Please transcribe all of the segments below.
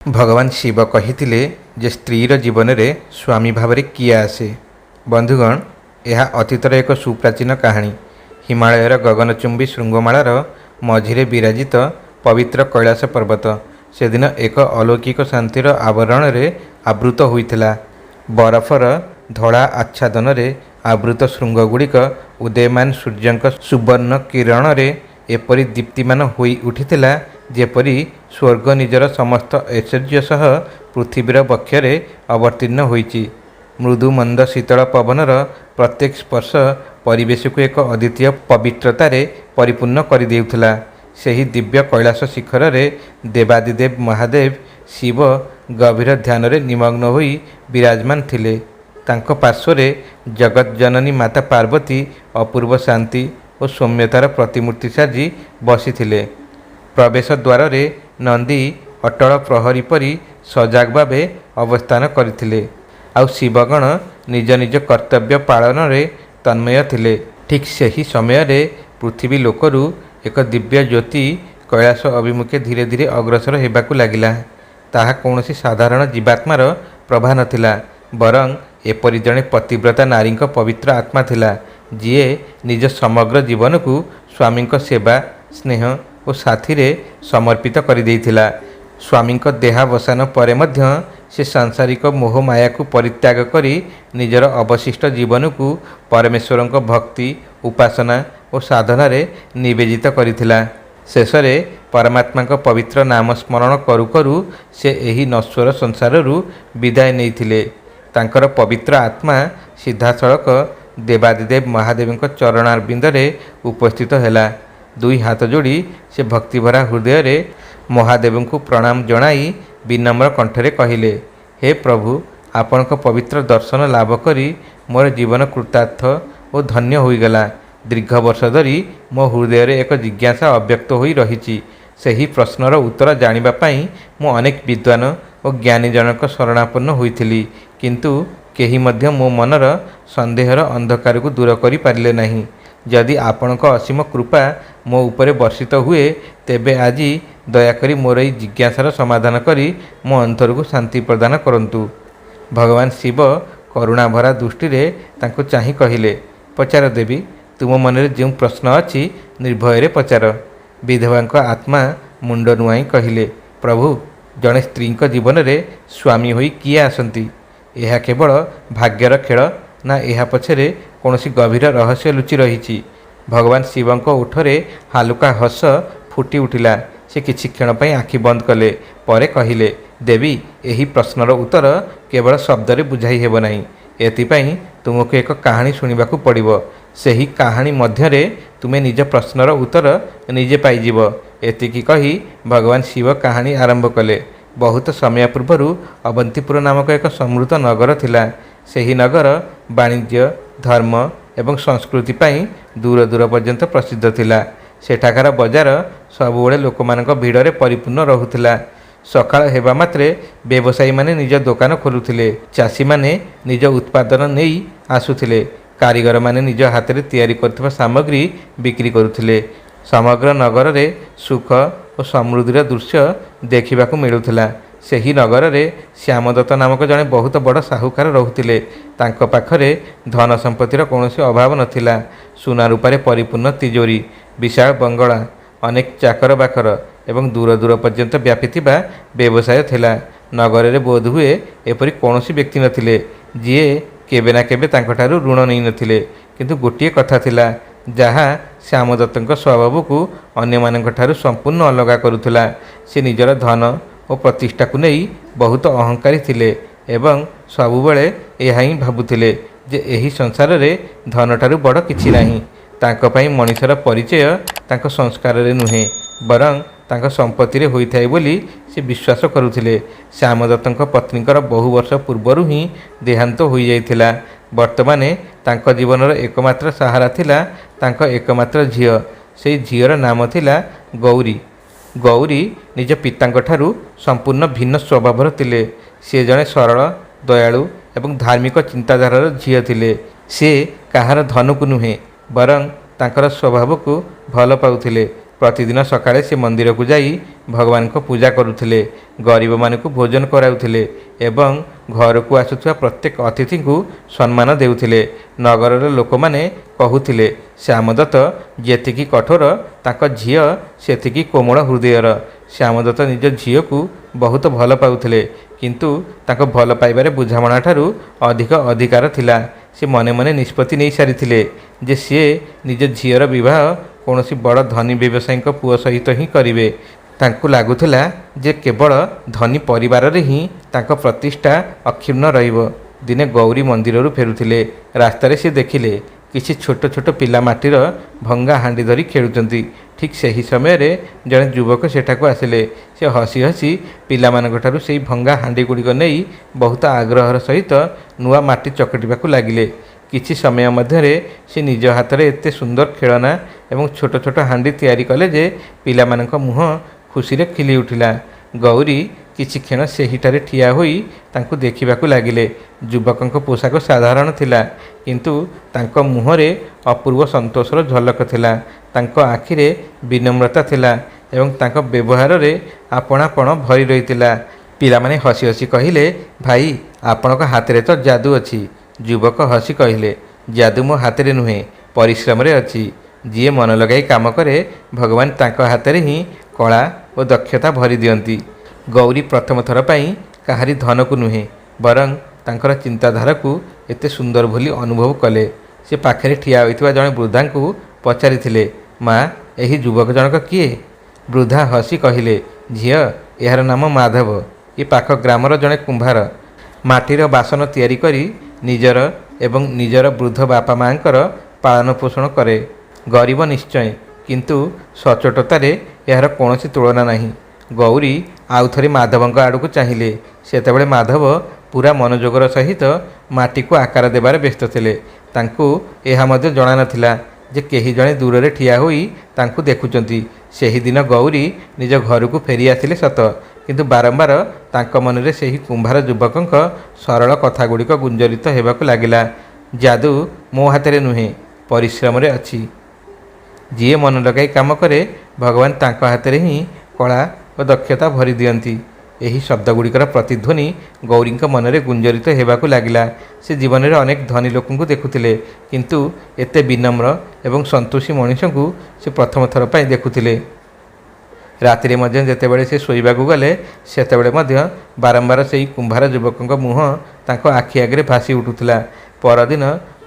भगवान शिव कहिथिले जे स्त्रीर जीवन में स्वामी भाव में किए आसे। बंधुगण, यह अतीतर एक सुप्राचीन कहानी। हिमालयर गगनचुंबी श्रृंगमाଳାर मझिरे विराजित पवित्र कैलाश पर्वत से दिन एक अलौकिक शांतिर आवरण रे आवृत होइथिला। बरफर धड़ा आच्छादन रे आवृत श्रृंगगुड़िक उदयमान सूर्यंक सुवर्ण किरण रे एपरी दीप्तिमान होई उठिथिला जेपरी स्वर्ग निजर समस्त ऐश्वर्य सह पृथ्वीर बक्षरे अवतीर्ण होइछि। मृदु मंद शीतल पवनर प्रत्येक स्पर्श परिवेश को एक अद्वितीय पवित्रतार परिपूर्ण कर देउथिला। ସେହି दिव्य कैलाश शिखर रे देवादिदेव महादेव शिव गभीर ध्यान रे निमग्न होई विराजमान थिले। तांको पार्श्वरे जगत जननी माता पार्वती अपूर्व शांति और सौम्यतार प्रतिमूर्ति साजी बसिथिले। प्रवेश द्वार रे नंदी अटल प्रहरी परी सजाग भावे अवस्थान करथिले। आउ शिवगण निज निज कर्तव्य पालन रे तन्मय थिले। ठीक सही समय रे पृथ्वी लोकरू एक दिव्य ज्योति कैलाश अभिमुखे धीरे धीरे अग्रसर हेबाकू लागिला। ताहा कौनसी साधारण जीवात्मार प्रभा नथिला, बरं एपरि जणे पतिव्रता नारी पवित्र आत्मा थिला, जीए निज समग्र जीवन को स्वामी सेवा स्नेह और साथी रे समर्पित कर देइथिला। स्वामी देहावसान परे मध्य से सांसारिक मोह माया को परित्याग करी निजर अवशिष्ट जीवन को परमेश्वर भक्ति उपासना और साधना रे निवेदित करिथिला। शेषरे परमात्मा पवित्र नाम स्मरण करू करू से एही नश्वर संसाररू विदाय नैथिले। तांकर पवित्र आत्मा सीधासळख देवादिदेव महादेव चरणारविंद रे उपस्थित हैला। दुई हाथ जोड़ी से भक्तिभरा हृदय रे महादेव को प्रणाम जणाई विनम्र कंठरे कहिले, हे प्रभु, आपनक पवित्र दर्शन लाभ करी मोर जीवन कृतार्थ और धन्य होईगला। दीर्घ वर्ष धरी मो हृदय रे एक जिज्ञासा अव्यक्त होई रहिछि। सही प्रश्नर उत्तर जानिबा पई मो अनेक विद्वान और ज्ञानी जनक शरणापन्न होइथिली, किंतु केही मध्य मो मनर संदेहर अंधकार को दूर करि पारिले नहीं। यदि आपनक असीम कृपा मो उपरे वर्षित हुए तेबे आज दयाकरी मोर ई जिज्ञासार समाधान करी मो अंतर को शांति प्रदान करंतु। भगवान शिव करुणाभरा दृष्टि रे तांको चाहि कहिले, पचार देवी, तुम मन रे जो प्रश्न अछि निर्भय रे पचार। विधवांक आत्मा मुंड नुआई कहिले, प्रभु, जड़े स्त्री जीवन रे स्वामी होई किए आसंती? यह केवल भाग्यर खेल ना यह पछरे कौनसी गभीर रहस्य लुचि रही? भगवान शिवंक ओठरे हालुका हस फुटी उठिला। से किछि क्षण पई आखि बंद कले, परे कहिले, देवी, यही प्रश्नर उत्तर केवल शब्द रे बुझाई हेब नाही। एथिपाई तुमको एक कहानी सुनिबाकू पड़िबो। सही कहानी मध्यरे तुमे निज प्रश्नर उत्तर निजे पाइजिब। एतिकी कही भगवान शिव कहानी आरंभ कले। बहुत समय पूर्वर अवंतीपुर नामक एक समृद्ध नगर थिला। सही नगर वाणिज्य, धर्म एवं संस्कृति पाई दूर दूर पर्यंत प्रसिद्ध थिला। सेठाकार बजार सबुबले लोकमानक भिड़रे परिपूर्ण रहुथिला। सकाळ हेबा मात्रे व्यवसायी माने निज दुकान खोलुथिले। चाषी माने निज उत्पादन नेई आसुथिले। कारीगर माने निज हाथ रे तैयारी करथिबा सामग्री बिक्री करुथिले। समग्र नगर रे सुख और समृद्धिर दृश्य देखिबाकू मिलुथिला। ସେହି ନଗରରେ ଶ୍ୟାମଦତ୍ତ ନାମକ ଜଣେ ବହୁତ ବଡ଼ ସାହୁକାର ରହୁଥିଲେ। ତାଙ୍କ ପାଖରେ ଧନ ସମ୍ପତ୍ତିର କୌଣସି ଅଭାବ ନଥିଲା। ସୁନା ରୂପାରେ ପରିପୂର୍ଣ୍ଣ ତିଜୋରୀ, ବିଶାଳ ବଙ୍ଗଳା, ଅନେକ ଚାକର ବାକର ଏବଂ ଦୂର ଦୂର ପର୍ଯ୍ୟନ୍ତ ବ୍ୟାପିଥିବା ବ୍ୟବସାୟ ଥିଲା। ନଗରରେ ବୋଧହୁଏ ଏପରି କୌଣସି ବ୍ୟକ୍ତି ନଥିଲେ ଯିଏ କେବେ ନା କେବେ ତାଙ୍କଠାରୁ ଋଣ ନେଇନଥିଲେ। କିନ୍ତୁ ଗୋଟିଏ କଥା ଥିଲା ଯାହା ଶ୍ୟାମଦତ୍ତଙ୍କ ସ୍ୱଭାବକୁ ଅନ୍ୟମାନଙ୍କଠାରୁ ସମ୍ପୂର୍ଣ୍ଣ ଅଲଗା କରୁଥିଲା। ସେ ନିଜର ଧନ ଓ ପ୍ରତିଷ୍ଠାକୁ ନେଇ ବହୁତ ଅହଙ୍କାରୀ ଥିଲେ ଏବଂ ସବୁବେଳେ ଏହା ହିଁ ଭାବୁଥିଲେ ଯେ ଏହି ସଂସାରରେ ଧନଠାରୁ ବଡ଼ କିଛି ନାହିଁ। ତାଙ୍କ ପାଇଁ ମଣିଷର ପରିଚୟ ତାଙ୍କ ସଂସ୍କାରରେ ନୁହେଁ, ବରଂ ତାଙ୍କ ସମ୍ପତ୍ତିରେ ହୋଇଥାଏ ବୋଲି ସେ ବିଶ୍ୱାସ କରୁଥିଲେ। ଶ୍ୟାମଦତ୍ତଙ୍କ ପତ୍ନୀଙ୍କର ବହୁ ବର୍ଷ ପୂର୍ବରୁ ହିଁ ଦେହାନ୍ତ ହୋଇଯାଇଥିଲା। ବର୍ତ୍ତମାନ ତାଙ୍କ ଜୀବନର ଏକମାତ୍ର ସାହାରା ଥିଲା ତାଙ୍କ ଏକମାତ୍ର ଝିଅ। ସେହି ଝିଅର ନାମ ଥିଲା ଗୌରୀ। गौरी निज पितांठारू संपूर्ण भिन्न स्वभावर थिले। सी जड़े सरल, दयालु एवं धार्मिक चिंताधारार झील थिले। सी कहार धन को नुहे, बरं तांकर स्वभाव को भल पाउथिले। ପ୍ରତିଦିନ ସକାଳେ ସେ ମନ୍ଦିରକୁ ଯାଇ ଭଗବାନଙ୍କ ପୂଜା କରୁଥିଲେ, ଗରିବମାନଙ୍କୁ ଭୋଜନ କରାଉଥିଲେ ଏବଂ ଘରକୁ ଆସୁଥିବା ପ୍ରତ୍ୟେକ ଅତିଥିଙ୍କୁ ସମ୍ମାନ ଦେଉଥିଲେ। ନଗରର ଲୋକମାନେ କହୁଥିଲେ, ଶ୍ୟାମଦତ୍ତ ଯେତିକି କଠୋର, ତାଙ୍କ ଝିଅ ସେତିକି କୋମଳ ହୃଦୟର। ଶ୍ୟାମଦତ୍ତ ନିଜ ଝିଅକୁ ବହୁତ ଭଲ ପାଉଥିଲେ, କିନ୍ତୁ ତାଙ୍କ ଭଲ ପାଇବାରେ ବୁଝାମଣା ଠାରୁ ଅଧିକ ଅଧିକାର ଥିଲା। ସେ ମନେ ମନେ ନିଷ୍ପତ୍ତି ନେଇସାରିଥିଲେ ଯେ ସିଏ ନିଜ ଝିଅର ବିବାହ କୌଣସି ବଡ଼ ଧନୀ ବ୍ୟବସାୟୀଙ୍କ ପୁଅ ସହିତ ହିଁ କରିବେ। ତାଙ୍କୁ ଲାଗୁଥିଲା ଯେ କେବଳ ଧନୀ ପରିବାରରେ ହିଁ ତାଙ୍କ ପ୍ରତିଷ୍ଠା ଅକ୍ଷୁଣ୍ଣ ରହିବ। ଦିନେ ଗୌରୀ ମନ୍ଦିରରୁ ଫେରୁଥିଲେ। ରାସ୍ତାରେ ସେ ଦେଖିଲେ କିଛି ଛୋଟ ଛୋଟ ପିଲା ମାଟିର ଭଙ୍ଗା ହାଣ୍ଡି ଧରି ଖେଳୁଛନ୍ତି। ଠିକ୍ ସେହି ସମୟରେ ଜଣେ ଯୁବକ ସେଠାକୁ ଆସିଲେ। ସେ ହସି ହସି ପିଲାମାନଙ୍କଠାରୁ ସେହି ଭଙ୍ଗା ହାଣ୍ଡିଗୁଡ଼ିକ ନେଇ ବହୁତ ଆଗ୍ରହର ସହିତ ନୂଆ ମାଟି ଚକଟିବାକୁ ଲାଗିଲେ। କିଛି ସମୟ ମଧ୍ୟରେ ସେ ନିଜ ହାତରେ ଏତେ ସୁନ୍ଦର ଖେଳନା ଏବଂ ଛୋଟ ଛୋଟ ହାଣ୍ଡି ତିଆରି କଲେ ଯେ ପିଲାମାନଙ୍କ ମୁହଁ ଖୁସିରେ ଖିଲି ଉଠିଲା। ଗୌରୀ କିଛି କ୍ଷଣ ସେହିଠାରେ ଠିଆ ହୋଇ ତାଙ୍କୁ ଦେଖିବାକୁ ଲାଗିଲେ। ଯୁବକଙ୍କ ପୋଷାକ ସାଧାରଣ ଥିଲା, କିନ୍ତୁ ତାଙ୍କ ମୁହଁରେ ଅପୂର୍ବ ସନ୍ତୋଷର ଝଲକ ଥିଲା। ତାଙ୍କ ଆଖିରେ ବିନମ୍ରତା ଥିଲା ଏବଂ ତାଙ୍କ ବ୍ୟବହାରରେ ଆପଣାପଣ ଭରି ରହିଥିଲା। ପିଲାମାନେ ହସି ହସି କହିଲେ, ଭାଇ, ଆପଣଙ୍କ ହାତରେ ତ ଯାଦୁ ଅଛି। ଯୁବକ ହସି କହିଲେ, ଯାଦୁ ମୋ ହାତରେ ନୁହେଁ, ପରିଶ୍ରମରେ ଅଛି। ଯିଏ ମନ ଲଗାଇ କାମ କରେ, ଭଗବାନ ତାଙ୍କ ହାତରେ ହିଁ କଳା ଓ ଦକ୍ଷତା ଭରି ଦିଅନ୍ତି। ଗୌରୀ ପ୍ରଥମ ଥର ପାଇଁ କାହାରି ଧନକୁ ନୁହେଁ, ବରଂ ତାଙ୍କର ଚିନ୍ତାଧାରାକୁ ଏତେ ସୁନ୍ଦର ବୋଲି ଅନୁଭବ କଲେ। ସେ ପାଖରେ ଠିଆ ହୋଇଥିବା ଜଣେ ବୃଦ୍ଧାଙ୍କୁ ପଚାରିଥିଲେ, ମା, ଏହି ଯୁବକ ଜଣକ କିଏ? ବୃଦ୍ଧା ହସି କହିଲେ, ଝିଅ, ଏହାର ନାମ ମାଧବ। ଏ ପାଖ ଗ୍ରାମର ଜଣେ କୁମ୍ଭାର। ମାଟିର ବାସନ ତିଆରି କରି ନିଜର ଏବଂ ନିଜର ବୃଦ୍ଧ ବାପା ମାଙ୍କର ପାଳନ ପୋଷଣ କରେ। ଗରିବ ନିଶ୍ଚୟ, କିନ୍ତୁ ସଚ୍ଚୋଟତାରେ ଏହାର କୌଣସି ତୁଳନା ନାହିଁ। ଗୌରୀ ଆଉ ଥରେ ମାଧବଙ୍କ ଆଡ଼କୁ ଚାହିଁଲେ। ସେତେବେଳେ ମାଧବ ପୁରା ମନୋଯୋଗର ସହିତ ମାଟିକୁ ଆକାର ଦେବାରେ ବ୍ୟସ୍ତ ଥିଲେ। ତାଙ୍କୁ ଏହା ମଧ୍ୟ ଜଣାନଥିଲା ଯେ କେହି ଜଣେ ଦୂରରେ ଠିଆ ହୋଇ ତାଙ୍କୁ ଦେଖୁଛନ୍ତି। ସେହିଦିନ ଗୌରୀ ନିଜ ଘରକୁ ଫେରି ଆସିଲେ ସତ, କିନ୍ତୁ ବାରମ୍ବାର ତାଙ୍କ ମନରେ ସେହି କୁମ୍ଭାର ଯୁବକଙ୍କ ସରଳ କଥାଗୁଡ଼ିକ ଗୁଞ୍ଜରିତ ହେବାକୁ ଲାଗିଲା। ଯାଦୁ ମୋ ହାତରେ ନୁହେଁ, ପରିଶ୍ରମରେ ଅଛି। ଯିଏ ମନ ଲଗାଇ କାମ କରେ, ଭଗବାନ ତାଙ୍କ ହାତରେ ହିଁ କଳା ଓ ଦକ୍ଷତା ଭରି ଦିଅନ୍ତି। ଏହି ଶବ୍ଦଗୁଡ଼ିକର ପ୍ରତିଧ୍ୱନି ଗୌରୀଙ୍କ ମନରେ ଗୁଞ୍ଜରିତ ହେବାକୁ ଲାଗିଲା। ସେ ଜୀବନରେ ଅନେକ ଧନୀ ଲୋକଙ୍କୁ ଦେଖୁଥିଲେ, କିନ୍ତୁ ଏତେ ବିନମ୍ର ଏବଂ ସନ୍ତୋଷୀ ମଣିଷଙ୍କୁ ସେ ପ୍ରଥମ ଥର ପାଇଁ ଦେଖୁଥିଲେ। ରାତିରେ ମଧ୍ୟ ଯେତେବେଳେ ସେ ଶୋଇବାକୁ ଗଲେ, ସେତେବେଳେ ମଧ୍ୟ ବାରମ୍ବାର ସେହି କୁମ୍ଭାର ଯୁବକଙ୍କ ମୁହଁ ତାଙ୍କ ଆଖି ଆଗରେ ଭାସି ଉଠୁଥିଲା। ପରଦିନ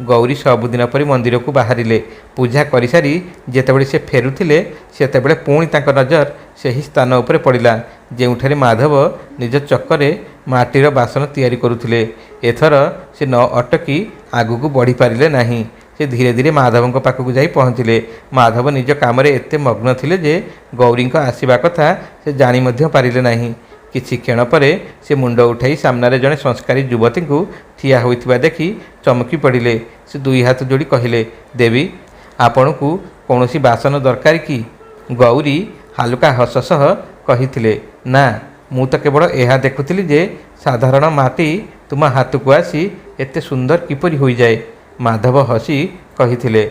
ଗୌରୀ ସବୁଦିନ ପରି ମନ୍ଦିରକୁ ବାହାରିଲେ। ପୂଜା କରିସାରି ଯେତେବେଳେ ସେ ଫେରୁଥିଲେ, ସେତେବେଳେ ପୁଣି ତାଙ୍କ ନଜର ସେହି ସ୍ଥାନ ଉପରେ ପଡ଼ିଲା ଯେଉଁଠାରେ ମାଧବ ନିଜ ଚକରେ ମାଟିର ବାସନ ତିଆରି କରୁଥିଲେ। ଏଥର ସେ ନ ଅଟକି ଆଗକୁ ବଢ଼ିପାରିଲେ ନାହିଁ। ସେ ଧୀରେ ଧୀରେ ମାଧବଙ୍କ ପାଖକୁ ଯାଇ ପହଞ୍ଚିଲେ। ମାଧବ ନିଜ କାମରେ ଏତେ ମଗ୍ନ ଥିଲେ ଯେ ଗୌରୀଙ୍କ ଆସିବା କଥା ସେ ଜାଣି ମଧ୍ୟ ପାରିଲେ ନାହିଁ। କିଛି କ୍ଷଣ ପରେ ସେ ମୁଣ୍ଡ ଉଠାଇ ସାମ୍ନାରେ ଜଣେ ସଂସ୍କାରୀ ଯୁବତୀଙ୍କୁ ଠିଆ ହୋଇଥିବା ଦେଖି ଚମକି ପଡ଼ିଲେ। ସେ ଦୁଇ ହାତ ଯୋଡ଼ି କହିଲେ, ଦେବୀ, ଆପଣଙ୍କୁ କୌଣସି ବାସନ ଦରକାର କି? ଗୌରୀ ହାଲୁକା ହସ ସହ କହିଥିଲେ, ନା, ମୁଁ ତ କେବଳ ଏହା ଦେଖୁଥିଲି ଯେ ସାଧାରଣ ମାଟି ତୁମ ହାତକୁ ଆସି ଏତେ ସୁନ୍ଦର କିପରି ହୋଇଯାଏ। ମାଧବ ହସି କହିଥିଲେ,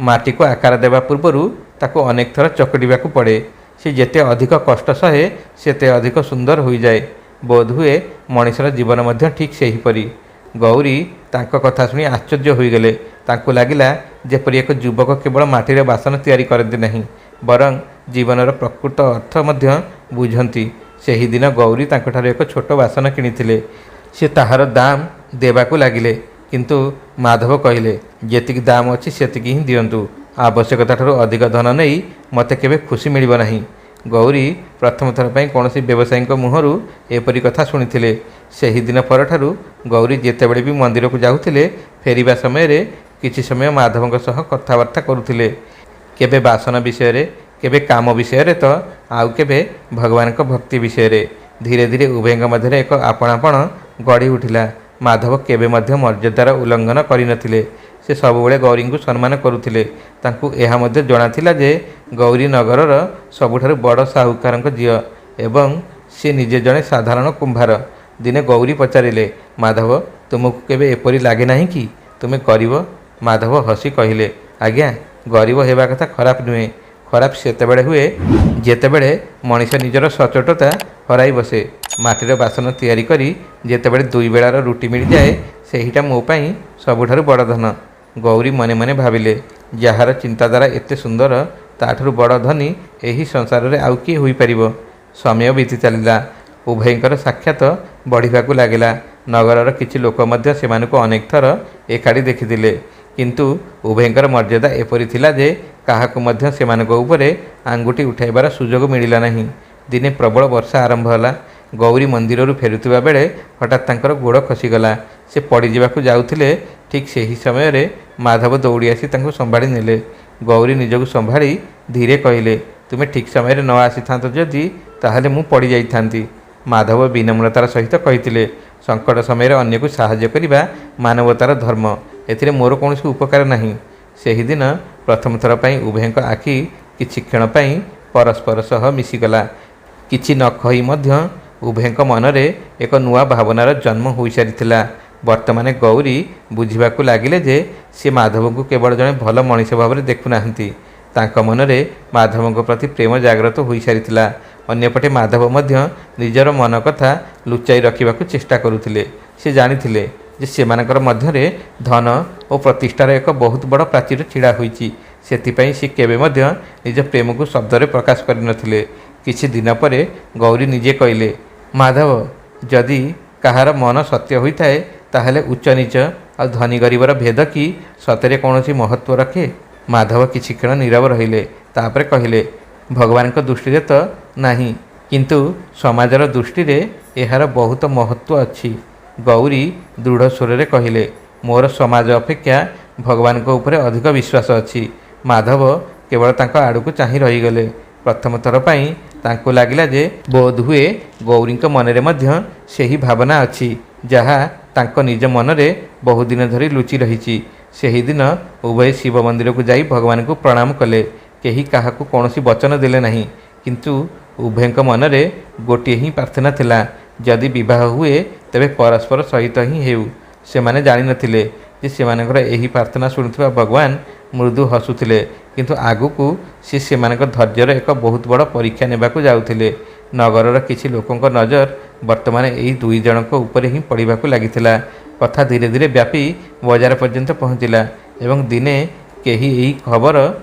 ମାଟିକୁ ଆକାର ଦେବା ପୂର୍ବରୁ ତାକୁ ଅନେକ ଥର ଚକଟିବାକୁ ପଡ଼େ। ସେ ଯେତେ ଅଧିକ କଷ୍ଟ ସହେ, ସେତେ ଅଧିକ ସୁନ୍ଦର ହୋଇଯାଏ। ବୋଧହୁଏ ମଣିଷର ଜୀବନ ମଧ୍ୟ ଠିକ୍ ସେହିପରି। ଗୌରୀ ତାଙ୍କ କଥା ଶୁଣି ଆଶ୍ଚର୍ଯ୍ୟ ହୋଇଗଲେ। ତାଙ୍କୁ ଲାଗିଲା ଯେପରି ଏକ ଯୁବକ କେବଳ ମାଟିର ବାସନ ତିଆରି କରନ୍ତି ନାହିଁ, ବରଂ ଜୀବନର ପ୍ରକୃତ ଅର୍ଥ ମଧ୍ୟ ବୁଝନ୍ତି। ସେହିଦିନ ଗୌରୀ ତାଙ୍କଠାରୁ ଏକ ଛୋଟ ବାସନ କିଣିଥିଲେ। ସେ ତାହାର ଦାମ ଦେବାକୁ ଲାଗିଲେ, କିନ୍ତୁ ମାଧବ କହିଲେ, ଯେତିକି ଦାମ ଅଛି ସେତିକି ହିଁ ଦିଅନ୍ତୁ। ଆବଶ୍ୟକତାଠାରୁ ଅଧିକ ଧନ ନେଇ ମୋତେ କେବେ ଖୁସି ମିଳିବ ନାହିଁ। ଗୌରୀ ପ୍ରଥମ ଥର ପାଇଁ କୌଣସି ବ୍ୟବସାୟୀଙ୍କ ମୁହଁରୁ ଏପରି କଥା ଶୁଣିଥିଲେ। ସେହିଦିନ ପରଠାରୁ ଗୌରୀ ଯେତେବେଳେ ବି ମନ୍ଦିରକୁ ଯାଉଥିଲେ, ଫେରିବା ସମୟରେ କିଛି ସମୟ ମାଧବଙ୍କ ସହ କଥାବାର୍ତ୍ତା କରୁଥିଲେ। କେବେ ବାସନ ବିଷୟରେ, କେବେ କାମ ବିଷୟରେ, ତ ଆଉ କେବେ ଭଗବାନଙ୍କ ଭକ୍ତି ବିଷୟରେ। ଧୀରେ ଧୀରେ ଉଭୟଙ୍କ ମଧ୍ୟରେ ଏକ ଆପଣାପଣ ଗଢ଼ି ଉଠିଲା। ମାଧବ କେବେ ମଧ୍ୟ ମର୍ଯ୍ୟାଦାର ଉଲ୍ଲଙ୍ଘନ କରିନଥିଲେ। ସେ ସବୁବେଳେ ଗୌରୀଙ୍କୁ ସମ୍ମାନ କରୁଥିଲେ। ତାଙ୍କୁ ଏହା ମଧ୍ୟ ଜଣାଥିଲା ଯେ ଗୌରୀ ନଗରର ସବୁଠାରୁ ବଡ଼ ସାହୁକାରଙ୍କ ଝିଅ ଏବଂ ସେ ନିଜେ ଜଣେ ସାଧାରଣ କୁମ୍ଭାର। ଦିନେ ଗୌରୀ ପଚାରିଲେ, ମାଧବ, ତୁମକୁ କେବେ ଏପରି ଲାଗେ ନାହିଁ କି ତୁମେ ଗରିବ? ମାଧବ ହସି କହିଲେ, ଆଜ୍ଞା, ଗରିବ ହେବା କଥା ଖରାପ ନୁହେଁ, ଖରାପ ସେତେବେଳେ ହୁଏ ଯେତେବେଳେ ମଣିଷ ନିଜର ସଚୋଟତା ହରାଇ ବସେ। ମାଟିର ବାସନ ତିଆରି କରି ଯେତେବେଳେ 2 ବେଳାର ରୁଟି ମିଳିଯାଏ, ସେହିଟା ମୋ ପାଇଁ ସବୁଠାରୁ ବଡ଼ ଧନ। ଗୌରୀ ମନେ ମନେ ଭାବିଲେ, ଯାହାର ଚିନ୍ତାଧାରା ଏତେ ସୁନ୍ଦର, ତାଠାରୁ ବଡ଼ ଧନୀ ଏହି ସଂସାରରେ ଆଉ କିଏ ହୋଇପାରିବ। ସମୟ ବିତି ଚାଲିଲା। ଉଭୟଙ୍କର ସାକ୍ଷାତ ବଢ଼ିବାକୁ ଲାଗିଲା। ନଗରର କିଛି ଲୋକ ମଧ୍ୟ ସେମାନଙ୍କୁ ଅନେକ ଥର ଏକାଠି ଦେଖିଥିଲେ, କିନ୍ତୁ ଉଭୟଙ୍କର ମର୍ଯ୍ୟାଦା ଏପରି ଥିଲା ଯେ କାହାକୁ ମଧ୍ୟ ସେମାନଙ୍କ ଉପରେ ଆଙ୍ଗୁଠି ଉଠାଇବାର ସୁଯୋଗ ମିଳିଲା ନାହିଁ। ଦିନେ ପ୍ରବଳ ବର୍ଷା ଆରମ୍ଭ ହେଲା। ଗୌରୀ ମନ୍ଦିରରୁ ଫେରୁଥିବା ବେଳେ ହଠାତ୍ ତାଙ୍କର ଗୋଡ଼ ଖସିଗଲା। ସେ ପଡ଼ିଯିବାକୁ ଯାଉଥିଲେ। ଠିକ୍ ସେହି ସମୟରେ ମାଧବ ଦୌଡ଼ି ଆସି ତାଙ୍କୁ ସମ୍ଭାଳି ନେଲେ। ଗୌରୀ ନିଜକୁ ସମ୍ଭାଳି ଧୀରେ କହିଲେ, ତୁମେ ଠିକ୍ ସମୟରେ ନ ଆସିଥାନ୍ତ ଯଦି, ତାହେଲେ ମୁଁ ପଡ଼ିଯାଇଥାନ୍ତି। ମାଧବ ବିନମ୍ରତାର ସହିତ କହିଥିଲେ, ସଙ୍କଟ ସମୟରେ ଅନ୍ୟକୁ ସାହାଯ୍ୟ କରିବା ମାନବତାର ଧର୍ମ। ଏଥିରେ ମୋର କୌଣସି ଉପକାର ନାହିଁ। ସେହିଦିନ ପ୍ରଥମ ଥର ପାଇଁ ଉଭୟଙ୍କ ଆଖି କିଛି କ୍ଷଣ ପାଇଁ ପରସ୍ପର ସହ ମିଶିଗଲା। କିଛି ନ କହି ମଧ୍ୟ ଉଭୟଙ୍କ ମନରେ ଏକ ନୂଆ ଭାବନାର ଜନ୍ମ ହୋଇସାରିଥିଲା। ବର୍ତ୍ତମାନ ଗୌରୀ ବୁଝିବାକୁ ଲାଗିଲେ ଯେ ସେ ମାଧବଙ୍କୁ କେବଳ ଜଣେ ଭଲ ମଣିଷ ଭାବରେ ଦେଖୁନାହାନ୍ତି। ତାଙ୍କ ମନରେ ମାଧବଙ୍କ ପ୍ରତି ପ୍ରେମ ଜାଗ୍ରତ ହୋଇସାରିଥିଲା। ଅନ୍ୟପଟେ ମାଧବ ମଧ୍ୟ ନିଜର ମନ କଥା ଲୁଚାଇ ରଖିବାକୁ ଚେଷ୍ଟା କରୁଥିଲେ। ସେ ଜାଣିଥିଲେ ଯେ ସେମାନଙ୍କର ମଧ୍ୟରେ ଧନ ଓ ପ୍ରତିଷ୍ଠାର ଏକ ବହୁତ ବଡ଼ ପ୍ରାଚୀର ଛିଡ଼ା ହୋଇଛି। ସେଥିପାଇଁ ସେ କେବେ ମଧ୍ୟ ନିଜ ପ୍ରେମକୁ ଶବ୍ଦରେ ପ୍ରକାଶ କରିନଥିଲେ। କିଛି ଦିନ ପରେ ଗୌରୀ ନିଜେ କହିଲେ, ମାଧବ, ଯଦି କାହାର ମନ ସତ୍ୟ ହୋଇଥାଏ, ତାହେଲେ ଉଚ୍ଚ ନୀଚ ଆଉ ଧନୀ ଗରିବର ଭେଦ କି ସତରେ କୌଣସି ମହତ୍ତ୍ୱ ରଖେ? ମାଧବ କିଛି କ୍ଷଣ ନୀରବ ରହିଲେ। ତାପରେ କହିଲେ, ଭଗବାନଙ୍କ ଦୃଷ୍ଟିରେ ତ ନାହିଁ, କିନ୍ତୁ ସମାଜର ଦୃଷ୍ଟିରେ ଏହାର ବହୁତ ମହତ୍ତ୍ୱ ଅଛି। ଗୌରୀ ଦୃଢ଼ ସ୍ୱରରେ କହିଲେ, ମୋର ସମାଜ ଅପେକ୍ଷା ଭଗବାନଙ୍କ ଉପରେ ଅଧିକ ବିଶ୍ୱାସ ଅଛି। ମାଧବ କେବଳ ତାଙ୍କ ଆଡ଼କୁ ଚାହିଁ ରହିଗଲେ। ପ୍ରଥମ ଥର ପାଇଁ ତାଙ୍କୁ ଲାଗିଲା ଯେ ବୋଧହୁଏ ଗୌରୀଙ୍କ ମନରେ ମଧ୍ୟ ସେହି ଭାବନା ଅଛି, ଯାହା ତାଙ୍କ ନିଜ ମନରେ ବହୁଦିନ ଧରି ଲୁଚି ରହିଛି। ସେହିଦିନ ଉଭୟ ଶିବ ମନ୍ଦିରକୁ ଯାଇ ଭଗବାନଙ୍କୁ ପ୍ରଣାମ କଲେ। କେହି କାହାକୁ କୌଣସି ବଚନ ଦେଲେ ନାହିଁ, କିନ୍ତୁ ଉଭୟଙ୍କ ମନରେ ଗୋଟିଏ ହିଁ ପ୍ରାର୍ଥନା ଥିଲା, ଯଦି ବିବାହ ହୁଏ ତେବେ ପରସ୍ପର ସହିତ ହିଁ ହେଉ। ସେମାନେ ଜାଣିନଥିଲେ ଯେ ସେମାନଙ୍କର ଏହି ପ୍ରାର୍ଥନା ଶୁଣୁଥିବା ଭଗବାନ ମୃଦୁ ହସୁଥିଲେ, କିନ୍ତୁ ଆଗକୁ ସେ ସେମାନଙ୍କ ଧୈର୍ଯ୍ୟର ଏକ ବହୁତ ବଡ଼ ପରୀକ୍ଷା ନେବାକୁ ଯାଉଥିଲେ। ନଗରର କିଛି ଲୋକଙ୍କ ନଜର ବର୍ତ୍ତମାନ ଏହି 2 ଜଣଙ୍କ ଉପରେ ହିଁ ପଡ଼ିବାକୁ ଲାଗିଥିଲା। କଥା ଧୀରେ ଧୀରେ ବ୍ୟାପି ବଜାର ପର୍ଯ୍ୟନ୍ତ ପହଞ୍ଚିଲା ଏବଂ ଦିନେ କେହି ଏହି ଖବର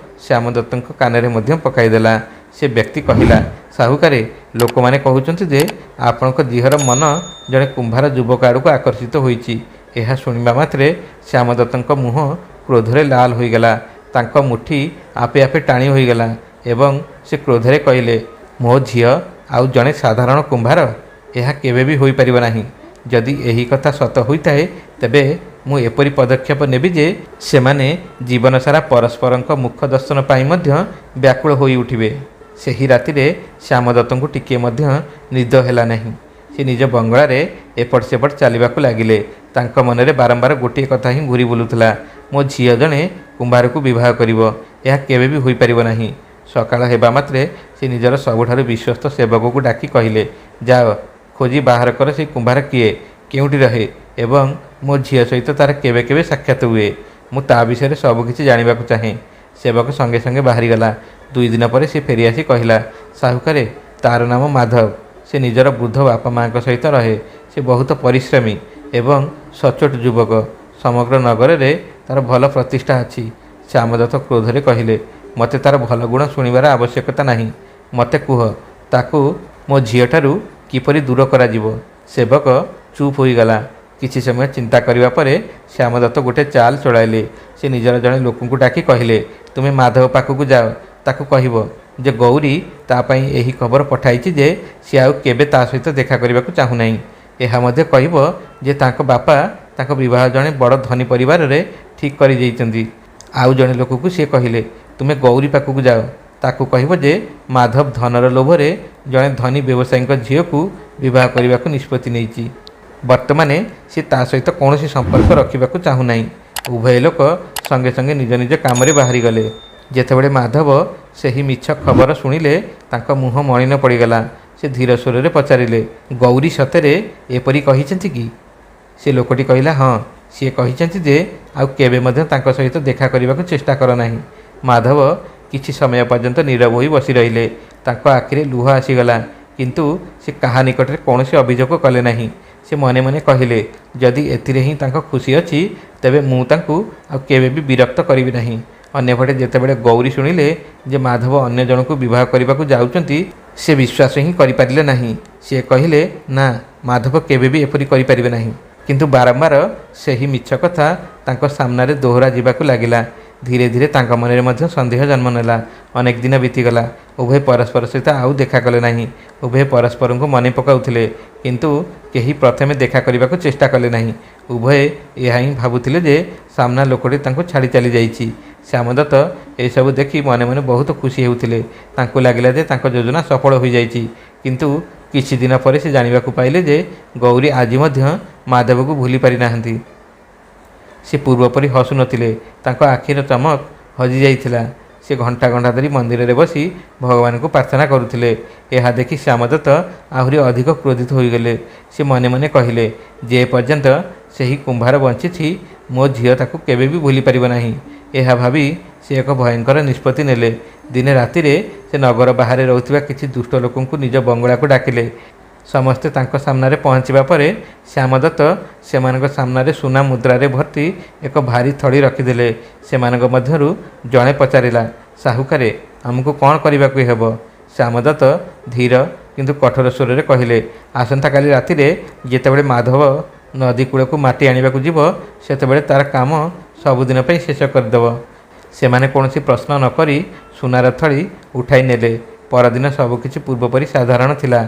ଶ୍ୟାମଦତ୍ତଙ୍କ କାନରେ ମଧ୍ୟ ପକାଇଦେଲା। ସେ ବ୍ୟକ୍ତି କହିଲା, ସାହୁକାରେ, ଲୋକମାନେ କହୁଛନ୍ତି ଯେ ଆପଣଙ୍କ ଝିଅର ମନ ଜଣେ କୁମ୍ଭାର ଯୁବକ ଆଡ଼କୁ ଆକର୍ଷିତ ହୋଇଛି। ଏହା ଶୁଣିବା ମାତ୍ରେ ଶ୍ୟାମଦତ୍ତଙ୍କ ମୁହଁ କ୍ରୋଧରେ ଲାଲ ହୋଇଗଲା। ତାଙ୍କ ମୁଠି ଆପେ ଆପେ ଟାଣି ହୋଇଗଲା ଏବଂ ସେ କ୍ରୋଧରେ କହିଲେ, ମୋ ଝିଅ ଆଉ ଜଣେ ସାଧାରଣ କୁମ୍ଭାର? ଏହା କେବେ ବି ହୋଇପାରିବ ନାହିଁ। ଯଦି ଏହି କଥା ସତ ହୋଇଥାଏ, ତେବେ ମୁଁ ଏପରି ପଦକ୍ଷେପ ନେବି ଯେ ସେମାନେ ଜୀବନସାରା ପରସ୍ପରଙ୍କ ମୁଖ ଦର୍ଶନ ପାଇଁ ମଧ୍ୟ ବ୍ୟାକୁଳ ହୋଇ ଉଠିବେ। ସେହି ରାତିରେ ଶ୍ୟାମଦତ୍ତଙ୍କୁ ଟିକିଏ ମଧ୍ୟ ନିଦ ହେଲା ନାହିଁ। ସେ ନିଜ ବଙ୍ଗଳାରେ ଏପଟ ସେପଟ ଚାଲିବାକୁ ଲାଗିଲେ। ତାଙ୍କ ମନରେ ବାରମ୍ବାର ଗୋଟିଏ କଥା ହିଁ ଘୁରି ବୁଲୁଥିଲା, ମୋ ଝିଅ ଜଣେ କୁମ୍ଭାରକୁ ବିବାହ କରିବ। ଏହା କେବେ ବି ହୋଇପାରିବ ନାହିଁ। ସକାଳ ହେବା ମାତ୍ରେ ସେ ନିଜର ସବୁଠାରୁ ବିଶ୍ୱସ୍ତ ସେବକକୁ ଡାକି କହିଲେ, ଯାଅ, ଖୋଜି ବାହାର କର ସେହି କୁମ୍ଭାର କିଏ, କେଉଁଠି ରହେ ଏବଂ ମୋ ଝିଅ ସହିତ ତା'ର କେବେ କେବେ ସାକ୍ଷାତ ହୁଏ। ମୁଁ ତା ବିଷୟରେ ସବୁକିଛି ଜାଣିବାକୁ ଚାହେଁ। ସେବକ ସଙ୍ଗେ ସଙ୍ଗେ ବାହାରିଗଲା। 2 ଦିନ ପରେ ସେ ଫେରିଆସି କହିଲା, ସାହୁକାରେ, ତା'ର ନାମ ମାଧବ। ସେ ନିଜର ବୃଦ୍ଧ ବାପା ମାଆଙ୍କ ସହିତ ରହେ। ସେ ବହୁତ ପରିଶ୍ରମୀ ଏବଂ ସଚ୍ଚୋଟ ଯୁବକ। ସମଗ୍ର ନଗରରେ ତା'ର ଭଲ ପ୍ରତିଷ୍ଠା ଅଛି। ଶ୍ୟାମଦତ୍ତ କ୍ରୋଧରେ କହିଲେ, ମୋତେ ତା'ର ଭଲ ଗୁଣ ଶୁଣିବାର ଆବଶ୍ୟକତା ନାହିଁ। ମୋତେ କୁହ, ତାକୁ ମୋ ଝିଅଠାରୁ କିପରି ଦୂର କରାଯିବ? ସେବକ ଚୁପ୍ ହୋଇଗଲା। କିଛି ସମୟ ଚିନ୍ତା କରିବା ପରେ ଶ୍ୟାମଦତ୍ତ ଗୋଟିଏ ଚାଲ ଚଳାଇଲେ। ସେ ନିଜର ଜଣେ ଲୋକଙ୍କୁ ଡାକି କହିଲେ, ତୁମେ ମାଧବ ପାଖକୁ ଯାଅ। ତାକୁ କହିବ ଯେ ଗୌରୀ ତା ପାଇଁ ଏହି ଖବର ପଠାଇଛି ଯେ ସେ ଆଉ କେବେ ତା ସହିତ ଦେଖା କରିବାକୁ ଚାହୁଁନାହିଁ। ଏହା ମଧ୍ୟ କହିବ ଯେ ତାଙ୍କ ବାପା ତାଙ୍କ ବିବାହ ଜଣେ ବଡ଼ ଧନୀ ପରିବାରରେ ଠିକ୍ କରିଯାଇଛନ୍ତି। ଆଉ ଜଣେ ଲୋକକୁ ସେ କହିଲେ, ତୁମେ ଗୌରୀ ପାଖକୁ ଯାଅ। ତାକୁ କହିବ ଯେ ମାଧବ ଧନର ଲୋଭରେ ଜଣେ ଧନୀ ବ୍ୟବସାୟୀଙ୍କ ଝିଅକୁ ବିବାହ କରିବାକୁ ନିଷ୍ପତ୍ତି ନେଇଛି। ବର୍ତ୍ତମାନ ସେ ତା ସହିତ କୌଣସି ସମ୍ପର୍କ ରଖିବାକୁ ଚାହୁଁନାହିଁ। ଉଭୟ ଲୋକ ସଙ୍ଗେ ସଙ୍ଗେ ନିଜ ନିଜ କାମରେ ବାହାରିଗଲେ। ଯେତେବେଳେ ମାଧବ ସେହି ମିଛ ଖବର ଶୁଣିଲେ, ତାଙ୍କ ମୁହଁ ମଳିନ ପଡ଼ିଗଲା। ସେ ଧୀର ସ୍ୱରରେ ପଚାରିଲେ, ଗୌରୀ ସତରେ ଏପରି କହିଛନ୍ତି କି? ସେ ଲୋକଟି କହିଲା, ହଁ, ସିଏ କହିଛନ୍ତି ଯେ ଆଉ କେବେ ମଧ୍ୟ ତାଙ୍କ ସହିତ ଦେଖା କରିବାକୁ ଚେଷ୍ଟା କର ନାହିଁ। ମାଧବ କିଛି ସମୟ ପର୍ଯ୍ୟନ୍ତ ନୀରବ ହୋଇ ବସି ରହିଲେ। ତାଙ୍କ ଆଖିରେ ଲୁହ ଆସିଗଲା, କିନ୍ତୁ ସେ କାହା ନିକଟରେ କୌଣସି ଅଭିଯୋଗ କଲେ ନାହିଁ। ସେ ମନେ ମନେ କହିଲେ, ଯଦି ଏଥିରେ ହିଁ ତାଙ୍କ ଖୁସି ଅଛି, ତେବେ ମୁଁ ତାଙ୍କୁ ଆଉ କେବେ ବି ବିରକ୍ତ କରିବି ନାହିଁ। ଅନ୍ୟପଟେ ଯେତେବେଳେ ଗୌରୀ ଶୁଣିଲେ ଯେ ମାଧବ ଅନ୍ୟ ଜଣକୁ ବିବାହ କରିବାକୁ ଯାଉଛନ୍ତି, ସେ ବିଶ୍ୱାସ ହିଁ କରିପାରିଲେ ନାହିଁ। ସେ କହିଲେ, ନା, ମାଧବ କେବେ ବି ଏପରି କରିପାରିବେ ନାହିଁ। କିନ୍ତୁ ବାରମ୍ବାର ସେହି ମିଛ କଥା ତାଙ୍କ ସାମ୍ନାରେ ଦୋହରା ଯିବାକୁ ଲାଗିଲା। ଧୀରେ ଧୀରେ ତାଙ୍କ ମନରେ ମଧ୍ୟ ସନ୍ଦେହ ଜନ୍ମ ନେଲା। ଅନେକ ଦିନ ବିତିଗଲା। ଉଭୟ ପରସ୍ପର ସହିତ ଆଉ ଦେଖା କଲେ ନାହିଁ। ଉଭୟ ପରସ୍ପରଙ୍କୁ ମନେ ପକାଉଥିଲେ, କିନ୍ତୁ କେହି ପ୍ରଥମେ ଦେଖା କରିବାକୁ ଚେଷ୍ଟା କଲେ ନାହିଁ। ଉଭୟ ଏହା ହିଁ ଭାବୁଥିଲେ ଯେ ସାମ୍ନା ଲୋକଟି ତାଙ୍କୁ ଛାଡ଼ି ଚାଲିଯାଇଛି। ଶ୍ୟାମଦତ୍ତ ଏସବୁ ଦେଖି ମନେ ମନେ ବହୁତ ଖୁସି ହେଉଥିଲେ। ତାଙ୍କୁ ଲାଗିଲା ଯେ ତାଙ୍କ ଯୋଜନା ସଫଳ ହୋଇଯାଇଛି। କିନ୍ତୁ କିଛି ଦିନ ପରେ ସେ ଜାଣିବାକୁ ପାଇଲେ ଯେ ଗୌରୀ ଆଜି ମଧ୍ୟ ମାଧବକୁ ଭୁଲି ପାରିନାହାନ୍ତି। ସେ ପୂର୍ବପରି ହସୁନଥିଲେ। ତାଙ୍କ ଆଖିର ଚମକ ହଜିଯାଇଥିଲା। ସେ ଘଣ୍ଟା ଘଣ୍ଟା ଧରି ମନ୍ଦିରରେ ବସି ଭଗବାନଙ୍କୁ ପ୍ରାର୍ଥନା କରୁଥିଲେ। ଏହା ଦେଖି ଶ୍ୟାମଦତ୍ତ ଆହୁରି ଅଧିକ କ୍ରୋଧିତ ହୋଇଗଲେ। ସେ ମନେ ମନେ କହିଲେ, ଯେ ପର୍ଯ୍ୟନ୍ତ ସେହି କୁମ୍ଭାର ବଞ୍ଚିଛି, ମୋ ଝିଅ ତାକୁ କେବେ ବି ଭୁଲି ପାରିବ ନାହିଁ। ଏହା ଭାବି ସେ ଏକ ଭୟଙ୍କର ନିଷ୍ପତ୍ତି ନେଲେ। ଦିନେ ରାତିରେ ସେ ନଗର ବାହାରେ ରହୁଥିବା କିଛି ଦୁଷ୍ଟ ଲୋକଙ୍କୁ ନିଜ ବଙ୍ଗଳାକୁ ଡାକିଲେ। ସମସ୍ତେ ତାଙ୍କ ସାମ୍ନାରେ ପହଞ୍ଚିବା ପରେ ଶ୍ୟାମଦତ୍ତ ସେମାନଙ୍କ ସାମ୍ନାରେ ସୁନା ମୁଦ୍ରାରେ ଭର୍ତ୍ତି ଏକ ଭାରି ଥଳି ରଖିଦେଲେ। ସେମାନଙ୍କ ମଧ୍ୟରୁ ଜଣେ ପଚାରିଲା, ସାହୁକାରେ, ଆମକୁ କ'ଣ କରିବାକୁ ହେବ? ଶ୍ୟାମଦତ୍ତ ଧୀର କିନ୍ତୁ କଠୋର ସ୍ୱରରେ କହିଲେ, ଆସନ୍ତାକାଲି ରାତିରେ ଯେତେବେଳେ ମାଧବ ନଦୀ କୂଳକୁ ମାଟି ଆଣିବାକୁ ଯିବ, ସେତେବେଳେ ତା'ର କାମ ସବୁଦିନ ପାଇଁ ଶେଷ କରିଦେବ। ସେମାନେ କୌଣସି ପ୍ରଶ୍ନ ନ କରି ସୁନାର ଥଳି ଉଠାଇ ନେଲେ। ପରଦିନ ସବୁକିଛି ପୂର୍ବପରି ସାଧାରଣ ଥିଲା।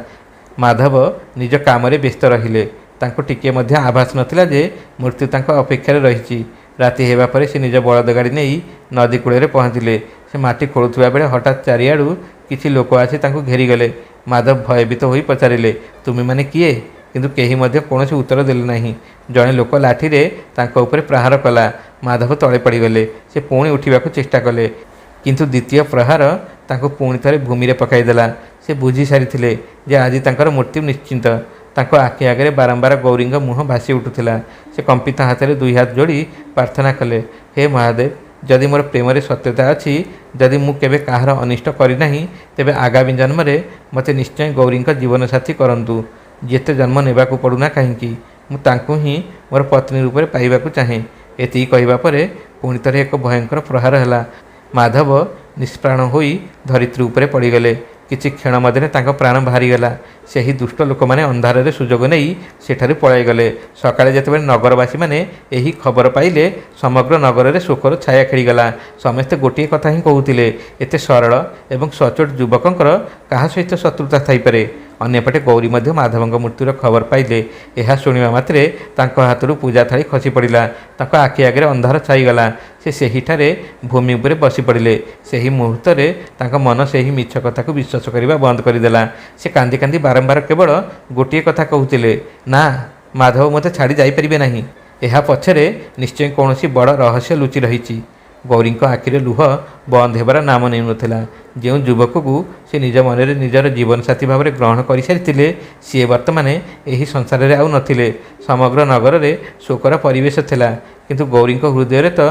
ମାଧବ ନିଜ କାମରେ ବ୍ୟସ୍ତ ରହିଲେ। ତାଙ୍କୁ ଟିକିଏ ମଧ୍ୟ ଆଭାସ ନଥିଲା ଯେ ମୃତ୍ୟୁ ତାଙ୍କ ଅପେକ୍ଷାରେ ରହିଛି। ରାତି ହେବା ପରେ ସେ ନିଜ ବଳଦ ଗାଡ଼ି ନେଇ ନଦୀ କୂଳରେ ପହଞ୍ଚିଲେ। ସେ ମାଟି ଖୋଳୁଥିବା ବେଳେ ହଠାତ୍ ଚାରିଆଡ଼ୁ କିଛି ଲୋକ ଆସି ତାଙ୍କୁ ଘେରିଗଲେ। ମାଧବ ଭୟଭୀତ ହୋଇ ପଚାରିଲେ, ତୁମେମାନେ କିଏ? କିନ୍ତୁ କେହି ମଧ୍ୟ କୌଣସି ଉତ୍ତର ଦେଲେ ନାହିଁ। ଜଣେ ଲୋକ ଲାଠିରେ ତାଙ୍କ ଉପରେ ପ୍ରହାର କଲା। ମାଧବ ତଳେ ପଡ଼ିଗଲେ। ସେ ପୁଣି ଉଠିବାକୁ ଚେଷ୍ଟା କଲେ, କିନ୍ତୁ ଦ୍ୱିତୀୟ ପ୍ରହାର ତାଙ୍କୁ ପୁଣି ଥରେ ଭୂମିରେ ପକାଇଦେଲା। ସେ ବୁଝି ସାରିଥିଲେ ଯେ ଆଜି ତାଙ୍କର ମୃତ୍ୟୁ ନିଶ୍ଚିନ୍ତ। ତାଙ୍କ ଆଖି ଆଗରେ ବାରମ୍ବାର ଗୌରୀଙ୍କ ମୁହଁ ଭାସି ଉଠୁଥିଲା। ସେ କମ୍ପିତ ହାତରେ ଦୁଇ ହାତ ଯୋଡ଼ି ପ୍ରାର୍ଥନା କଲେ, ହେ ମହାଦେବ, ଯଦି ମୋର ପ୍ରେମରେ ସତ୍ୟତା ଅଛି, ଯଦି ମୁଁ କେବେ କାହାର ଅନିଷ୍ଟ କରିନାହିଁ, ତେବେ ଆଗାମୀ ଜନ୍ମରେ ମୋତେ ନିଶ୍ଚୟ ଗୌରୀଙ୍କ ଜୀବନସାଥୀ କରନ୍ତୁ। ଯେତେ ଜନ୍ମ ନେବାକୁ ପଡ଼ୁନା କାହିଁକି, ମୁଁ ତାଙ୍କୁ ହିଁ ମୋର ପତ୍ନୀ ରୂପରେ ପାଇବାକୁ ଚାହେଁ। ଏତିକି କହିବା ପରେ ପୁଣି ଥରେ ଏକ ଭୟଙ୍କର ପ୍ରହାର ହେଲା। ମାଧବ ନିଷ୍ପ୍ରାଣ ହୋଇ ଧରିତ୍ରୀ ଉପରେ ପଡ଼ିଗଲେ। କିଛି କ୍ଷଣ ମଧ୍ୟରେ ତାଙ୍କ ପ୍ରାଣ ବାହାରିଗଲା। ସେହି ଦୁଷ୍ଟ ଲୋକମାନେ ଅନ୍ଧାରରେ ସୁଯୋଗ ନେଇ ସେଠାରୁ ପଳାଇଗଲେ। ସକାଳେ ଯେତେବେଳେ ନଗରବାସୀମାନେ ଏହି ଖବର ପାଇଲେ, ସମଗ୍ର ନଗରରେ ଶୋକର ଛାୟା ଖେଳିଗଲା। ସମସ୍ତେ ଗୋଟିଏ କଥା ହିଁ କହୁଥିଲେ, ଏତେ ସରଳ ଏବଂ ସଚ୍ଚୋଟ ଯୁବକଙ୍କର କାହା ସହିତ ଶତ୍ରୁତା ଥାଇପାରେ? ଅନ୍ୟପଟେ ଗୌରୀ ମଧ୍ୟ ମାଧବଙ୍କ ମୃତ୍ୟୁର ଖବର ପାଇଲେ। ଏହା ଶୁଣିବା ମାତ୍ରେ ତାଙ୍କ ହାତରୁ ପୂଜା ଥାଳି ଖସି ପଡ଼ିଲା। ତାଙ୍କ ଆଖି ଆଗରେ ଅନ୍ଧାର ଛାଇଗଲା। ସେ ସେହିଠାରେ ଭୂମି ଉପରେ ବସି ପଡ଼ିଲେ। ସେହି ମୁହୂର୍ତ୍ତରେ ତାଙ୍କ ମନ ସେହି ମିଛ କଥାକୁ ବିଶ୍ୱାସ କରିବା ବନ୍ଦ କରିଦେଲା। ସେ କାନ୍ଦି କାନ୍ଦି ବାରମ୍ବାର କେବଳ ଗୋଟିଏ କଥା କହୁଥିଲେ, ନା, ମାଧବ ମୋତେ ଛାଡ଼ି ଯାଇପାରିବେ ନାହିଁ। ଏହା ପଛରେ ନିଶ୍ଚୟ କୌଣସି ବଡ଼ ରହସ୍ୟ ଲୁଚି ରହିଛି। ଗୌରୀଙ୍କ ଆଖିରେ ଲୁହ ବନ୍ଦ ହେବାର ନାମ ନେଉନଥିଲା। ଯେଉଁ ଯୁବକକୁ ସେ ନିଜ ମନରେ ନିଜର ଜୀବନସାଥୀ ଭାବରେ ଗ୍ରହଣ କରିସାରିଥିଲେ, ସିଏ ବର୍ତ୍ତମାନ ଏହି ସଂସାରରେ ଆଉ ନଥିଲେ। ସମଗ୍ର ନଗରରେ ଶୋକର ପରିବେଶ ଥିଲା, କିନ୍ତୁ ଗୌରୀଙ୍କ ହୃଦୟରେ ତ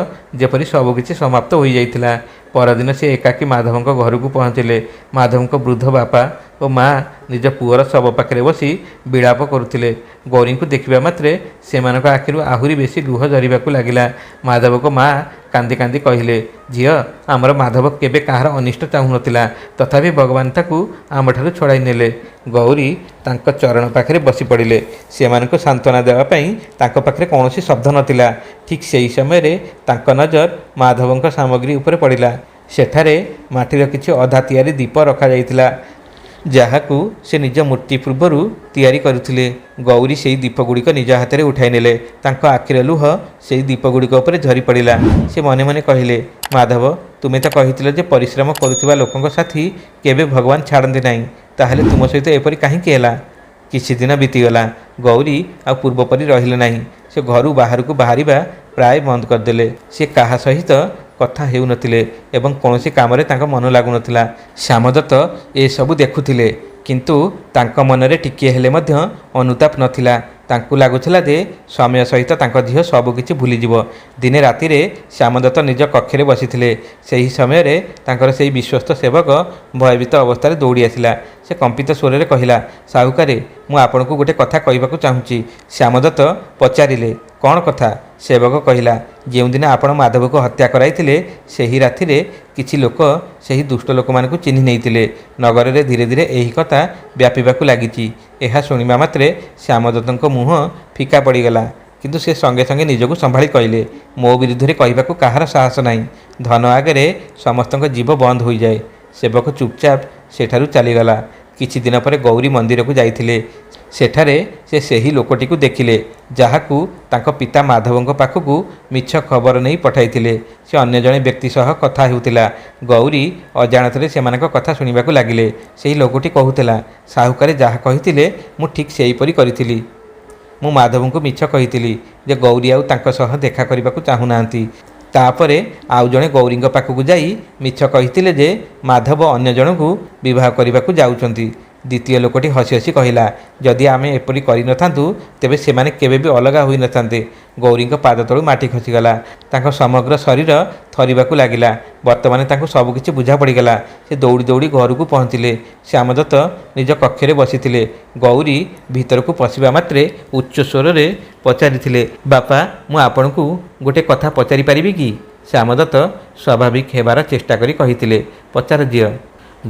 ଯେପରି ସବୁକିଛି ସମାପ୍ତ ହୋଇଯାଇଥିଲା। ପରଦିନ ସେ ଏକାକୀ ମାଧବଙ୍କ ଘରକୁ ପହଞ୍ଚିଲେ। ମାଧବଙ୍କ ବୃଦ୍ଧ ବାପା ଓ ମା ନିଜ ପୁଅର ଶବ ପାଖରେ ବସି ବିଳାପ କରୁଥିଲେ। ଗୌରୀଙ୍କୁ ଦେଖିବା ମାତ୍ରେ ସେମାନଙ୍କ ଆଖିରୁ ଆହୁରି ବେଶୀ ଲୁହ ଝରିବାକୁ ଲାଗିଲା। ମାଧବଙ୍କ ମା କାନ୍ଦି କାନ୍ଦି କହିଲେ, ଝିଅ, ଆମର ମାଧବ କେବେ କାହାର ଅନିଷ୍ଟ ଚାହୁଁନଥିଲା, ତଥାପି ଭଗବାନ ତାକୁ ଆମଠାରୁ ଛଡ଼ାଇ ନେଲେ। ଗୌରୀ ତାଙ୍କ ଚରଣ ପାଖରେ ବସି ପଡ଼ିଲେ। ସେମାନଙ୍କୁ ସାନ୍ତ୍ୱନା ଦେବା ପାଇଁ ତାଙ୍କ ପାଖରେ କୌଣସି ଶବ୍ଦ ନଥିଲା। ଠିକ୍ ସେହି ସମୟରେ ତାଙ୍କ ନଜର ମାଧବଙ୍କ ସାମଗ୍ରୀ ଉପରେ ପଡ଼ିଲା। ସେଠାରେ ମାଟିର କିଛି ଅଧା ତିଆରି ଦୀପ ରଖାଯାଇଥିଲା, ଯାହାକୁ ସେ ନିଜ ମୂର୍ତ୍ତି ପୂର୍ବରୁ ତିଆରି କରୁଥିଲେ। ଗୌରୀ ସେହି ଦୀପଗୁଡ଼ିକ ନିଜ ହାତରେ ଉଠାଇ ନେଲେ। ତାଙ୍କ ଆଖିର ଲୁହ ସେହି ଦୀପଗୁଡ଼ିକ ଉପରେ ଝରି ପଡ଼ିଲା। ସେ ମନେ ମନେ କହିଲେ, ମାଧବ, ତୁମେ ତ କହିଥିଲ ଯେ ପରିଶ୍ରମ କରୁଥିବା ଲୋକଙ୍କ ସାଥୀ କେବେ ଭଗବାନ ଛାଡ଼ନ୍ତି ନାହିଁ। ତାହେଲେ ତୁମ ସହିତ ଏପରି କାହିଁକି ହେଲା? କିଛି ଦିନ ବିତିଗଲା। ଗୌରୀ ଆଉ ପୂର୍ବପରି ରହିଲେ ନାହିଁ। ସେ ଘରୁ ବାହାରକୁ ବାହାରିବା ପ୍ରାୟ ବନ୍ଦ କରିଦେଲେ। ସେ କାହା ସହିତ କଥା ହେଉନଥିଲେ ଏବଂ କୌଣସି କାମରେ ତାଙ୍କ ମନ ଲାଗୁନଥିଲା। ଶ୍ୟାମଦତ୍ତ ଏସବୁ ଦେଖୁଥିଲେ, କିନ୍ତୁ ତାଙ୍କ ମନରେ ଟିକିଏ ହେଲେ ମଧ୍ୟ ଅନୁତାପ ନଥିଲା। ତାଙ୍କୁ ଲାଗୁଥିଲା ଯେ ସମୟ ସହିତ ତାଙ୍କ ଝିଅ ସବୁକିଛି ଭୁଲିଯିବ। ଦିନେ ରାତିରେ ଶ୍ୟାମଦତ୍ତ ନିଜ କକ୍ଷରେ ବସିଥିଲେ। ସେହି ସମୟରେ ତାଙ୍କର ସେହି ବିଶ୍ୱସ୍ତ ସେବକ ଭୟଭୀତ ଅବସ୍ଥାରେ ଦୌଡ଼ି ଆସିଲା। ସେ କମ୍ପିତ ସ୍ୱରରେ କହିଲା, ସାହୁକାରେ, ମୁଁ ଆପଣଙ୍କୁ ଗୋଟେ କଥା କହିବାକୁ ଚାହୁଁଛି। ଶ୍ୟାମଦତ୍ତ ପଚାରିଲେ, କ'ଣ କଥା? ସେବକ କହିଲା, ଯେଉଁଦିନ ଆପଣ ମାଧବକୁ ହତ୍ୟା କରାଇଥିଲେ ସେହି ରାତିରେ କିଛି ଲୋକ ସେହି ଦୁଷ୍ଟ ଲୋକମାନଙ୍କୁ ଚିହ୍ନି ନେଇଥିଲେ। ନଗରରେ ଧୀରେ ଧୀରେ ଏହି କଥା ବ୍ୟାପିବାକୁ ଲାଗିଛି। ଏହା ଶୁଣିବା ମାତ୍ରେ ଶ୍ୟାମଦତ୍ତଙ୍କ ମୁହଁ ଫିକା ପଡ଼ିଗଲା। କିନ୍ତୁ ସେ ସଙ୍ଗେ ସଙ୍ଗେ ନିଜକୁ ସମ୍ଭାଳି କହିଲେ, ମୋ ବିରୁଦ୍ଧରେ କହିବାକୁ କାହାର ସାହସ ନାହିଁ। ଧନ ଆଗରେ ସମସ୍ତଙ୍କ ଜୀବ ବନ୍ଦ ହୋଇଯାଏ। ସେବକ ଚୁପଚାପ ସେଠାରୁ ଚାଲିଗଲା। କିଛି ଦିନ ପରେ ଗୌରୀ ମନ୍ଦିରକୁ ଯାଇଥିଲେ। ସେଠାରେ ସେ ସେହି ଲୋକଟିକୁ ଦେଖିଲେ ଯାହାକୁ ତାଙ୍କ ପିତା ମାଧବଙ୍କ ପାଖକୁ ମିଛ ଖବର ନେଇ ପଠାଇଥିଲେ। ସେ ଅନ୍ୟ ଜଣେ ବ୍ୟକ୍ତି ସହ କଥା ହେଉଥିଲା। ଗୌରୀ ଅଜାଣତରେ ସେମାନଙ୍କ କଥା ଶୁଣିବାକୁ ଲାଗିଲେ। ସେହି ଲୋକଟି କହୁଥିଲା, ସାହୁକାରେ ଯାହା କହିଥିଲେ ମୁଁ ଠିକ୍ ସେହିପରି କରିଥିଲି। ମୁଁ ମାଧବଙ୍କୁ ମିଛ କହିଥିଲି ଯେ ଗୌରୀ ଆଉ ତାଙ୍କ ସହ ଦେଖା କରିବାକୁ ଚାହୁଁନାହାନ୍ତି। ତାପରେ ଆଉ ଜଣେ ଗୌରୀଙ୍କ ପାଖକୁ ଯାଇ ମିଛ କହିଥିଲେ ଯେ ମାଧବ ଅନ୍ୟ ଜଣଙ୍କୁ ବିବାହ କରିବାକୁ ଯାଉଛନ୍ତି। ଦ୍ୱିତୀୟ ଲୋକଟି ହସି ହସି କହିଲା, ଯଦି ଆମେ ଏପରି କରିନଥାନ୍ତୁ ତେବେ ସେମାନେ କେବେ ବି ଅଲଗା ହୋଇନଥାନ୍ତେ। ଗୌରୀଙ୍କ ପାଦ ତଳୁ ମାଟି ଖସିଗଲା। ତାଙ୍କ ସମଗ୍ର ଶରୀର ଥରିବାକୁ ଲାଗିଲା। ବର୍ତ୍ତମାନ ତାଙ୍କୁ ସବୁକିଛି ବୁଝା ପଡ଼ିଗଲା। ସେ ଦୌଡ଼ି ଦୌଡ଼ି ଘରକୁ ପହଞ୍ଚିଲେ। ଶ୍ୟାମଦତ୍ତ ନିଜ କକ୍ଷରେ ବସିଥିଲେ। ଗୌରୀ ଭିତରକୁ ପଶିବା ମାତ୍ରେ ଉଚ୍ଚ ସ୍ୱରରେ ପଚାରିଥିଲେ, ବାପା, ମୁଁ ଆପଣଙ୍କୁ ଗୋଟେ କଥା ପଚାରି ପାରିବି କି? ଶ୍ୟାମଦତ୍ତ ସ୍ୱାଭାବିକ ହେବାର ଚେଷ୍ଟା କରି କହିଥିଲେ, ପଚାର ଝିଅ।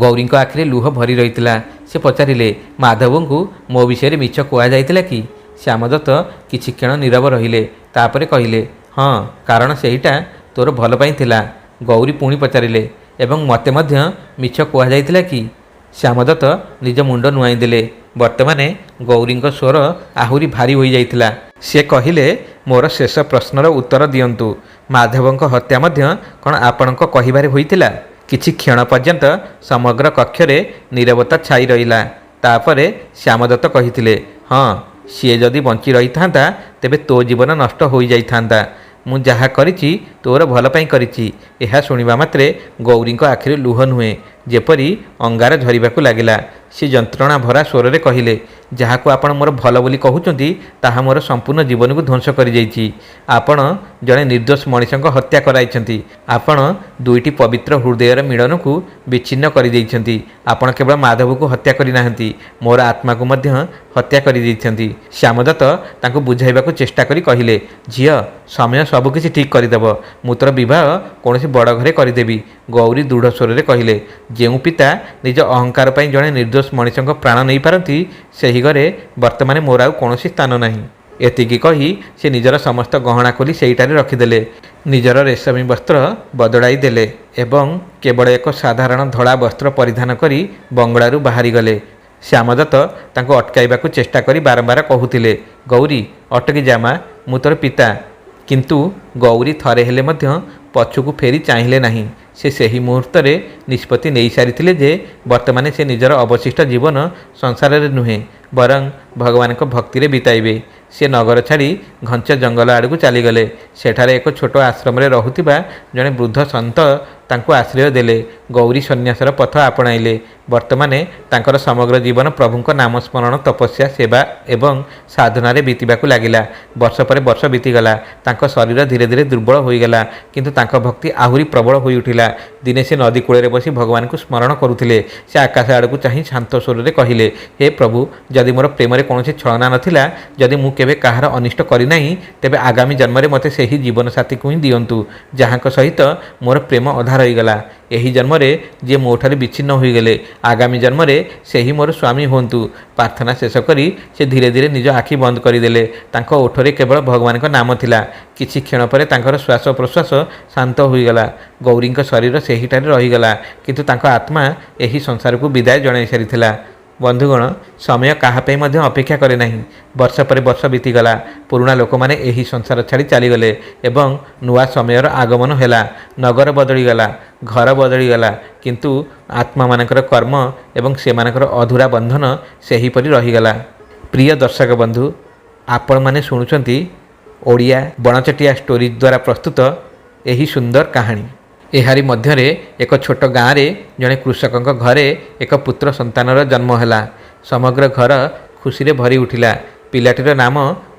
ଗୌରୀଙ୍କ ଆଖିରେ ଲୁହ ଭରି ରହିଥିଲା। ସେ ପଚାରିଲେ, ମାଧବଙ୍କୁ ମୋ ବିଷୟରେ ମିଛ କୁହାଯାଇଥିଲା କି? ଶ୍ୟାମଦତ୍ତ କିଛି କ୍ଷଣ ନୀରବ ରହିଲେ। ତାପରେ କହିଲେ, ହଁ, କାରଣ ସେଇଟା ତୋର ଭଲ ପାଇଁ ଥିଲା। ଗୌରୀ ପୁଣି ପଚାରିଲେ, ଏବଂ ମୋତେ ମଧ୍ୟ ମିଛ କୁହାଯାଇଥିଲା କି? ଶ୍ୟାମଦତ୍ତ ନିଜ ମୁଣ୍ଡ ନୁଆଇଁ ଦେଲେ। ବର୍ତ୍ତମାନ ଗୌରୀଙ୍କ ସ୍ୱର ଆହୁରି ଭାରି ହୋଇଯାଇଥିଲା। ସେ କହିଲେ, ମୋର ଶେଷ ପ୍ରଶ୍ନର ଉତ୍ତର ଦିଅନ୍ତୁ। ମାଧବଙ୍କ ହତ୍ୟା ମଧ୍ୟ କ'ଣ ଆପଣଙ୍କ କହିବାରେ ହୋଇଥିଲା? କିଛି କ୍ଷଣ ପର୍ଯ୍ୟନ୍ତ ସମଗ୍ର କକ୍ଷରେ ନୀରବତା ଛାଇ ରହିଲା। ତାପରେ ଶ୍ୟାମଦତ୍ତ କହିଥିଲେ, ହଁ, ସିଏ ଯଦି ବଞ୍ଚି ରହିଥାନ୍ତା ତେବେ ତୋ ଜୀବନ ନଷ୍ଟ ହୋଇଯାଇଥାନ୍ତା। ମୁଁ ଯାହା କରିଛି ତୋର ଭଲ ପାଇଁ କରିଛି। ଏହା ଶୁଣିବା ମାତ୍ରେ ଗୌରୀଙ୍କ ଆଖିରେ ଲୁହ ନୁହେଁ, ଯେପରି ଅଙ୍ଗାର ଝରିବାକୁ ଲାଗିଲା। ସେ ଯନ୍ତ୍ରଣା ଭରା ସ୍ୱରରେ କହିଲେ, ଯାହାକୁ ଆପଣ ମୋର ଭଲ ବୋଲି କହୁଛନ୍ତି ତାହା ମୋର ସମ୍ପୂର୍ଣ୍ଣ ଜୀବନକୁ ଧ୍ୱଂସ କରିଯାଇଛି। ଆପଣ ଜଣେ ନିର୍ଦ୍ଦୋଷ ମଣିଷଙ୍କ ହତ୍ୟା କରାଇଛନ୍ତି। ଆପଣ ଦୁଇଟି ପବିତ୍ର ହୃଦୟର ମିଳନକୁ ବିଚ୍ଛିନ୍ନ କରିଦେଇଛନ୍ତି। ଆପଣ କେବଳ ମାଧବକୁ ହତ୍ୟା କରିନାହାନ୍ତି, ମୋର ଆତ୍ମାକୁ ମଧ୍ୟ ହତ୍ୟା କରିଦେଇଛନ୍ତି। ଶ୍ୟାମଦତ୍ତ ତାଙ୍କୁ ବୁଝାଇବାକୁ ଚେଷ୍ଟା କରି କହିଲେ, ଝିଅ, ସମୟ ସବୁକିଛି ଠିକ୍ କରିଦେବ। ମୁଁ ତୋର ବିବାହ କୌଣସି ବଡ଼ ଘରେ କରିଦେବି। ଗୌରୀ ଦୃଢ଼ ସ୍ୱରରେ କହିଲେ, ଯେଉଁ ପିତା ନିଜ ଅହଙ୍କାର ପାଇଁ ଜଣେ ନିର୍ଦ୍ଦୋଷ ମଣିଷଙ୍କ ପ୍ରାଣ ନେଇପାରନ୍ତି ସେହି ଘରେ ବର୍ତ୍ତମାନ ମୋର ଆଉ କୌଣସି ସ୍ଥାନ ନାହିଁ। ଏତିକି କହି ସେ ନିଜର ସମସ୍ତ ଗହଣା ଖୋଲି ସେଇଠାରେ ରଖିଦେଲେ। ନିଜର ରେଶମୀ ବସ୍ତ୍ର ବଦଳାଇ ଦେଲେ ଏବଂ କେବଳ ଏକ ସାଧାରଣ ଧଳା ବସ୍ତ୍ର ପରିଧାନ କରି ବଙ୍ଗଳାରୁ ବାହାରିଗଲେ। ଶ୍ୟାମଦତ୍ତ ତାଙ୍କୁ ଅଟକାଇବାକୁ ଚେଷ୍ଟା କରି ବାରମ୍ବାର କହୁଥିଲେ, ଗୌରୀ, ଅଟକି ଯା ମା, ମୁଁ ତୋର ପିତା। କିନ୍ତୁ ଗୌରୀ ଥରେ ହେଲେ ମଧ୍ୟ ପଛକୁ ଫେରି ଚାହିଁଲେ ନାହିଁ। ସେ ସେହି ମୁହୂର୍ତ୍ତରେ ନିଷ୍ପତ୍ତି ନେଇସାରିଥିଲେ ଯେ ବର୍ତ୍ତମାନ ସେ ନିଜର ଅବଶିଷ୍ଟ ଜୀବନ ସଂସାରରେ ନୁହେଁ, ବରଂ ଭଗବାନଙ୍କ ଭକ୍ତିରେ ବିତାଇବେ। ସେ ନଗର ଛାଡ଼ି ଘଞ୍ଚ ଜଙ୍ଗଲ ଆଡ଼କୁ ଚାଲିଗଲେ। ସେଠାରେ ଏକ ଛୋଟ ଆଶ୍ରମରେ ରହୁଥିବା ଜଣେ ବୃଦ୍ଧ ସନ୍ଥ ତାଙ୍କୁ ଆଶ୍ରୟ ଦେଲେ। ଗୌରୀ ସନ୍ନ୍ୟାସର ପଥ ଆପଣାଇଲେ। ବର୍ତ୍ତମାନ ତାଙ୍କର ସମଗ୍ର ଜୀବନ ପ୍ରଭୁଙ୍କ ନାମସ୍ମରଣ, ତପସ୍ୟା, ସେବା ଏବଂ ସାଧନାରେ ବିତିବାକୁ ଲାଗିଲା। ବର୍ଷ ପରେ ବର୍ଷ ବିତିଗଲା। ତାଙ୍କ ଶରୀର ଧୀରେ ଧୀରେ ଦୁର୍ବଳ ହୋଇଗଲା, କିନ୍ତୁ ତାଙ୍କ ଭକ୍ତି ଆହୁରି ପ୍ରବଳ ହୋଇଉଠିଲା। ଦିନେ ସେ ନଦୀ କୂଳରେ ବସି ଭଗବାନଙ୍କୁ ସ୍ମରଣ କରୁଥିଲେ। ସେ ଆକାଶ ଆଡ଼କୁ ଚାହିଁ ଶାନ୍ତ ସ୍ୱରରେ କହିଲେ, ହେ ପ୍ରଭୁ, ଯଦି ମୋର ପ୍ରେମରେ କୌଣସି ଛଳନା ନଥିଲା, ଯଦି ମୁଁ କେବେ କାହାର ଅନିଷ୍ଟ କରିନାହିଁ, ତେବେ ଆଗାମୀ ଜନ୍ମରେ ମୋତେ ସେହି ଜୀବନସାଥୀକୁ ହିଁ ଦିଅନ୍ତୁ ଯାହାଙ୍କ ସହିତ ମୋର ପ୍ରେମ ଅଧା ରହିଗଲା। ଏହି ଜନ୍ମରେ ଯିଏ ମୋଠାରୁ ବିଚ୍ଛିନ୍ନ ହୋଇଗଲେ, ଆଗାମୀ ଜନ୍ମରେ ସେହି ମୋର ସ୍ୱାମୀ ହୁଅନ୍ତୁ। ପ୍ରାର୍ଥନା ଶେଷ କରି ସେ ଧୀରେ ଧୀରେ ନିଜ ଆଖି ବନ୍ଦ କରିଦେଲେ। ତାଙ୍କ ଓଠରେ କେବଳ ଭଗବାନଙ୍କ ନାମ ଥିଲା। କିଛି କ୍ଷଣ ପରେ ତାଙ୍କର ଶ୍ୱାସ ପ୍ରଶ୍ୱାସ ଶାନ୍ତ ହୋଇଗଲା। ଗୌରୀଙ୍କ ଶରୀର ସେହିଠାରେ ରହିଗଲା, କିନ୍ତୁ ତାଙ୍କ ଆତ୍ମା ଏହି ସଂସାରକୁ ବିଦାୟ ଜଣାଇ ସାରିଥିଲା। ବନ୍ଧୁଗଣ, ସମୟ କାହା ପାଇଁ ମଧ୍ୟ ଅପେକ୍ଷା କରେ ନାହିଁ। ବର୍ଷ ପରେ ବର୍ଷ ବିତିଗଲା। ପୁରୁଣା ଲୋକମାନେ ଏହି ସଂସାର ଛାଡ଼ି ଚାଲିଗଲେ ଏବଂ ନୂଆ ସମୟର ଆଗମନ ହେଲା। ନଗର ବଦଳିଗଲା, ଘର ବଦଳିଗଲା, କିନ୍ତୁ ଆତ୍ମାମାନଙ୍କର କର୍ମ ଏବଂ ସେମାନଙ୍କର ଅଧୁରା ବନ୍ଧନ ସେହିପରି ରହିଗଲା। ପ୍ରିୟ ଦର୍ଶକ ବନ୍ଧୁ, ଆପଣମାନେ ଶୁଣୁଛନ୍ତି ଓଡ଼ିଆ ବଣଚଟିଆ ଷ୍ଟୋରିଜ୍ ଦ୍ୱାରା ପ୍ରସ୍ତୁତ ଏହି ସୁନ୍ଦର କାହାଣୀ। ଏହାରି ମଧ୍ୟରେ ଏକ ଛୋଟ ଗାଁରେ ଜଣେ କୃଷକଙ୍କ ଘରେ ଏକ ପୁତ୍ର ସନ୍ତାନର ଜନ୍ମ ହେଲା। ସମଗ୍ର ଘର ଖୁସିରେ ଭରି ଉଠିଲା। ପିଲାଟିର ନାମ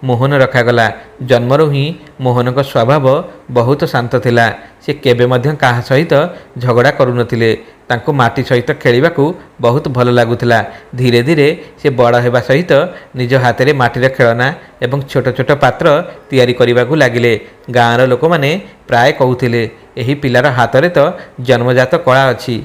ମୋହନ ରଖାଗଲା। ଜନ୍ମରୁ ହିଁ ମୋହନଙ୍କ ସ୍ୱଭାବ ବହୁତ ଶାନ୍ତ ଥିଲା। ସେ କେବେ ମଧ୍ୟ କାହା ସହିତ ଝଗଡ଼ା କରୁନଥିଲେ। ତାଙ୍କୁ ମାଟି ସହିତ ଖେଳିବାକୁ ବହୁତ ଭଲ ଲାଗୁଥିଲା। ଧୀରେ ଧୀରେ ସେ ବଡ଼ ହେବା ସହିତ ନିଜ ହାତରେ ମାଟିର ଖେଳନା ଏବଂ ଛୋଟ ଛୋଟ ପାତ୍ର ତିଆରି କରିବାକୁ ଲାଗିଲେ। ଗାଁର ଲୋକମାନେ ପ୍ରାୟ କହୁଥିଲେ, ଏହି ପିଲାର ହାତରେ ତ ଜନ୍ମଜାତ କଳା ଅଛି।